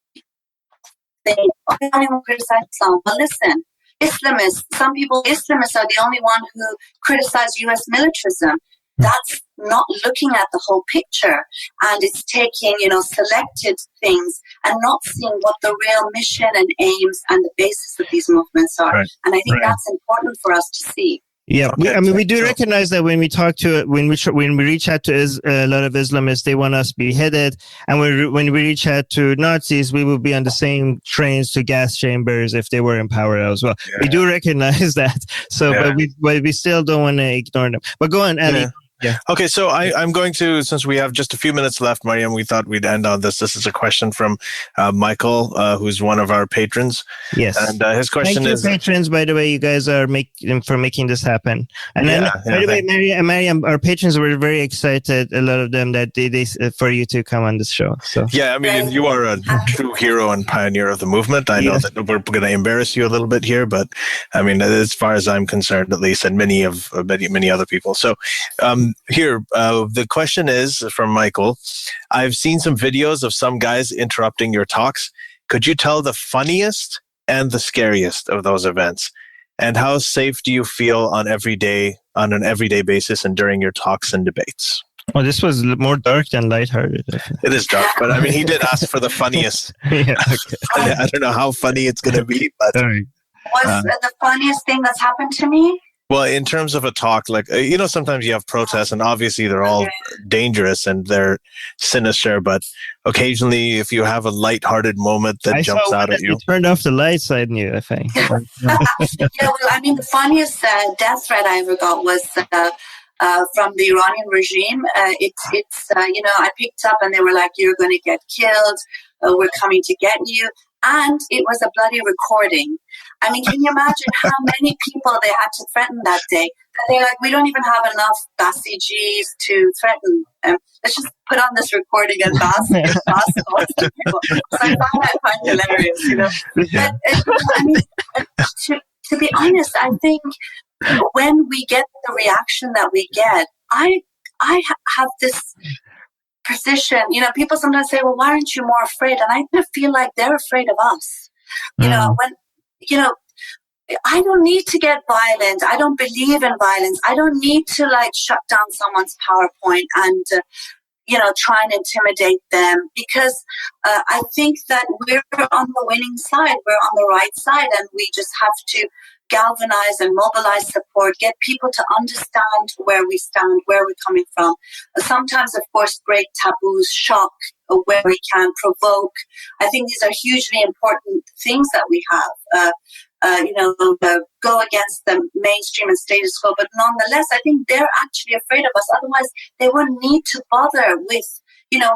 think, anyone criticize Islam. Well, listen, Islamists are the only one who criticize U.S. militarism. That's not looking at the whole picture, and it's taking, selected things and not seeing what the real mission and aims and the basis of these movements are. Right. And I think that's important for us to see. Yeah, we do recognize that when we talk to when we reach out to a lot of Islamists, they want us beheaded, and when we reach out to Nazis, we will be on the same trains to gas chambers if they were in power as well. Yeah. We do recognize that, but we still don't want to ignore them. But go on, Ali. Yeah. Okay, so I'm going to, since we have just a few minutes left, Maryam, we thought we'd end on this. This is a question from Michael, who's one of our patrons. Yes. And his question is... Thank you, patrons, by the way. You guys are making this happen. And then, by the way, Maryam, our patrons were very excited, a lot of them, that they for you to come on this show. So yeah, I mean, you are a true hero and pioneer of the movement. I know that we're going to embarrass you a little bit here, but I mean, as far as I'm concerned, at least, and many other people. So, here, the question is from Michael. I've seen some videos of some guys interrupting your talks. Could you tell the funniest and the scariest of those events? And how safe do you feel on an everyday basis and during your talks and debates? Well, this was more dark than lighthearted. It is dark, but I mean, he did ask for the funniest. I don't know how funny it's going to be, but... What's the funniest thing that's happened to me? Well, in terms of a talk, like, sometimes you have protests and obviously they're all dangerous and they're sinister, but occasionally if you have a lighthearted moment that jumps out at you. You turned off the lights, I knew, I think. The funniest death threat I ever got was from the Iranian regime. I picked up and they were like, "You're going to get killed. We're coming to get you." And it was a bloody recording. I mean, can you imagine how many people they had to threaten that day? They're like, "We don't even have enough Basijis to threaten. Let's just put on this recording and blast people." So I found that quite hilarious, Yeah. But, to be honest, I think when we get the reaction that we get, I have this position. People sometimes say, "Well, why aren't you more afraid?" And I kind of feel like they're afraid of us. I don't need to get violent. I don't believe in violence. I don't need to shut down someone's PowerPoint and try and intimidate them, because I think that we're on the winning side. We're on the right side, and we just have to galvanize and mobilize support, get people to understand where we stand, where we're coming from. Sometimes, of course, break taboos, shock where we can, provoke. I think these are hugely important things that we have. Go against the mainstream and status quo, but nonetheless, I think they're actually afraid of us. Otherwise, they wouldn't need to bother with,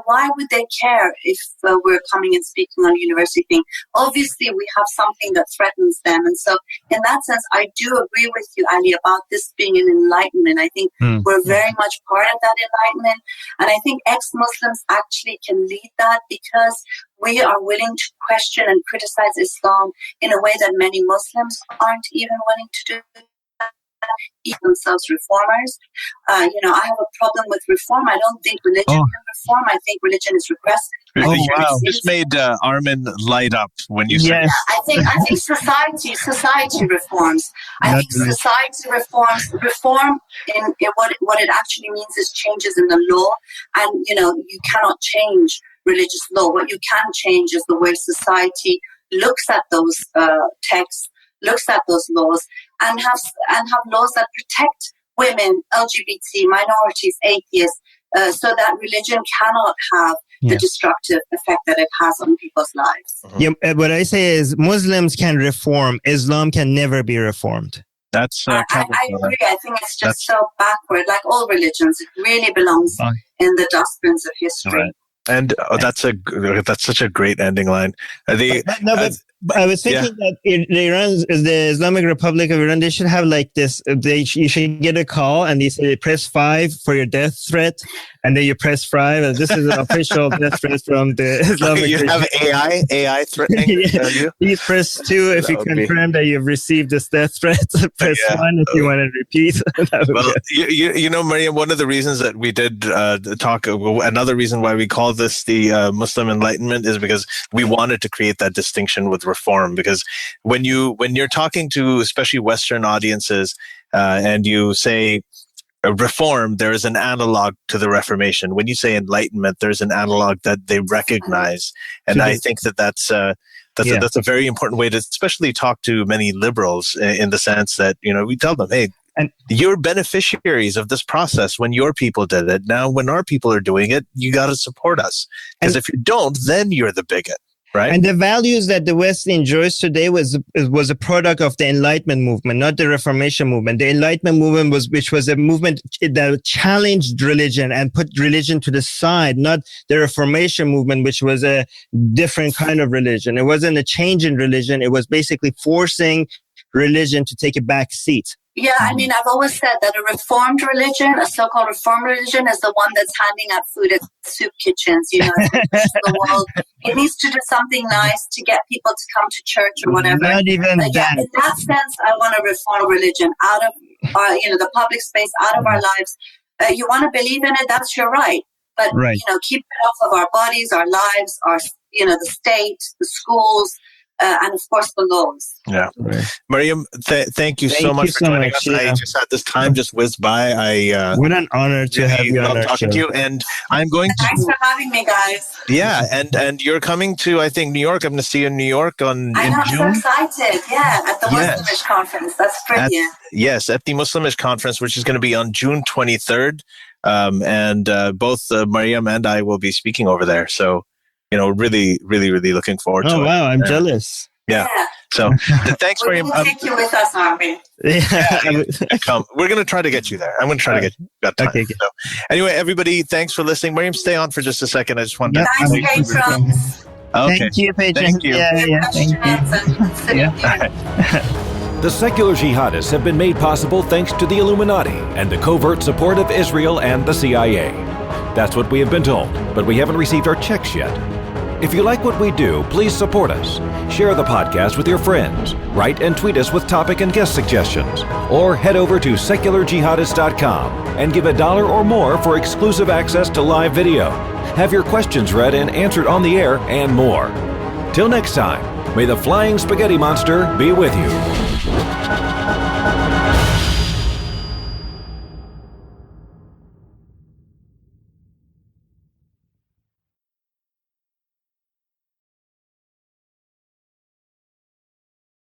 why would they care if we're coming and speaking on a university thing? Obviously, we have something that threatens them. And so, in that sense, I do agree with you, Ali, about this being an enlightenment. I think we're very much part of that enlightenment. And I think ex-Muslims actually can lead that, because we are willing to question and criticize Islam in a way that many Muslims aren't even willing to do. Even themselves reformers. I have a problem with reform. I don't think religion can reform. I think religion is repressive. Wow! This made Armin light up when you said. Yes. Yeah, I think society reforms. I think society reforms. Reform in what it actually means is changes in the law, and you cannot change religious law. What you can change is the way society looks at those texts, looks at those laws, and have laws that protect women, LGBT, minorities, atheists, so that religion cannot have the destructive effect that it has on people's lives. Yeah, what I say is Muslims can reform, Islam can never be reformed. That's I agree. I think it's just so backward. Like all religions, it really belongs in the dustbins of history. Right. And that's such a great ending line. I was thinking that the Islamic Republic of Iran, they should have this. You should get a call and they say press 5 for your death threat, and then you press 5. And this is an official death threat from the Islamic. You have AI threatening you. Please press 2 if you confirm that you've received this death threat. Press 1 if you want to repeat. Well, Maryam, one of the reasons that we did talk, another reason why we call this the Muslim Enlightenment is because we wanted to create that distinction with reform, because when you're talking to especially Western audiences and you say reform, there is an analog to the Reformation. When you say enlightenment, there's an analog that they recognize, and I think that's a very important way to especially talk to many liberals in the sense that we tell them, hey, and you're beneficiaries of this process when your people did it. Now, when our people are doing it, you got to support us, because if you don't, then you're the bigot. Right. And the values that the West enjoys today was a product of the Enlightenment movement, not the Reformation movement. The Enlightenment movement which was a movement that challenged religion and put religion to the side, not the Reformation movement, which was a different kind of religion. It wasn't a change in religion. It was basically forcing religion to take a back seat. Yeah, I mean, I've always said that a reformed religion, a so-called reformed religion, is the one that's handing out food at soup kitchens, the world. It needs to do something nice to get people to come to church or whatever. Not even that. In that sense, I want to reform religion out of the public space, out of our lives. You want to believe in it, that's your right. But, keep it off of our bodies, our lives, the state, the schools, and of course the laws. Yeah. Right. Maryam, thank you so much for joining us. I just had this time just whizzed by. What an honor to have you on our talking show. to you, and I'm going to... Thanks for having me, guys. Yeah, and you're coming to, I think, New York. I'm going to see you in New York in June. I'm so excited. Yeah, at the Muslimish conference. That's brilliant. At the Muslimish conference, which is going to be on June 23rd. And both Maryam and I will be speaking over there. So, really, really, really looking forward to it. Oh, wow. I'm jealous. Yeah. So thanks, We Maryam. will take you with us, aren't we? Come. We're going to try to get you there. I'm going to try to get you that time. Okay. So, anyway, everybody, thanks for listening. Maryam, stay on for just a second. I just wanted to Thanks, patrons. Okay. Thank you, patrons. Thank you. Thank you. The secular jihadists have been made possible thanks to the Illuminati and the covert support of Israel and the CIA. That's what we have been told, but we haven't received our checks yet. If you like what we do, please support us. Share the podcast with your friends. Write and tweet us with topic and guest suggestions. Or head over to secularjihadist.com and give $1 or more for exclusive access to live video. Have your questions read and answered on the air, and more. Till next time, may the flying spaghetti monster be with you.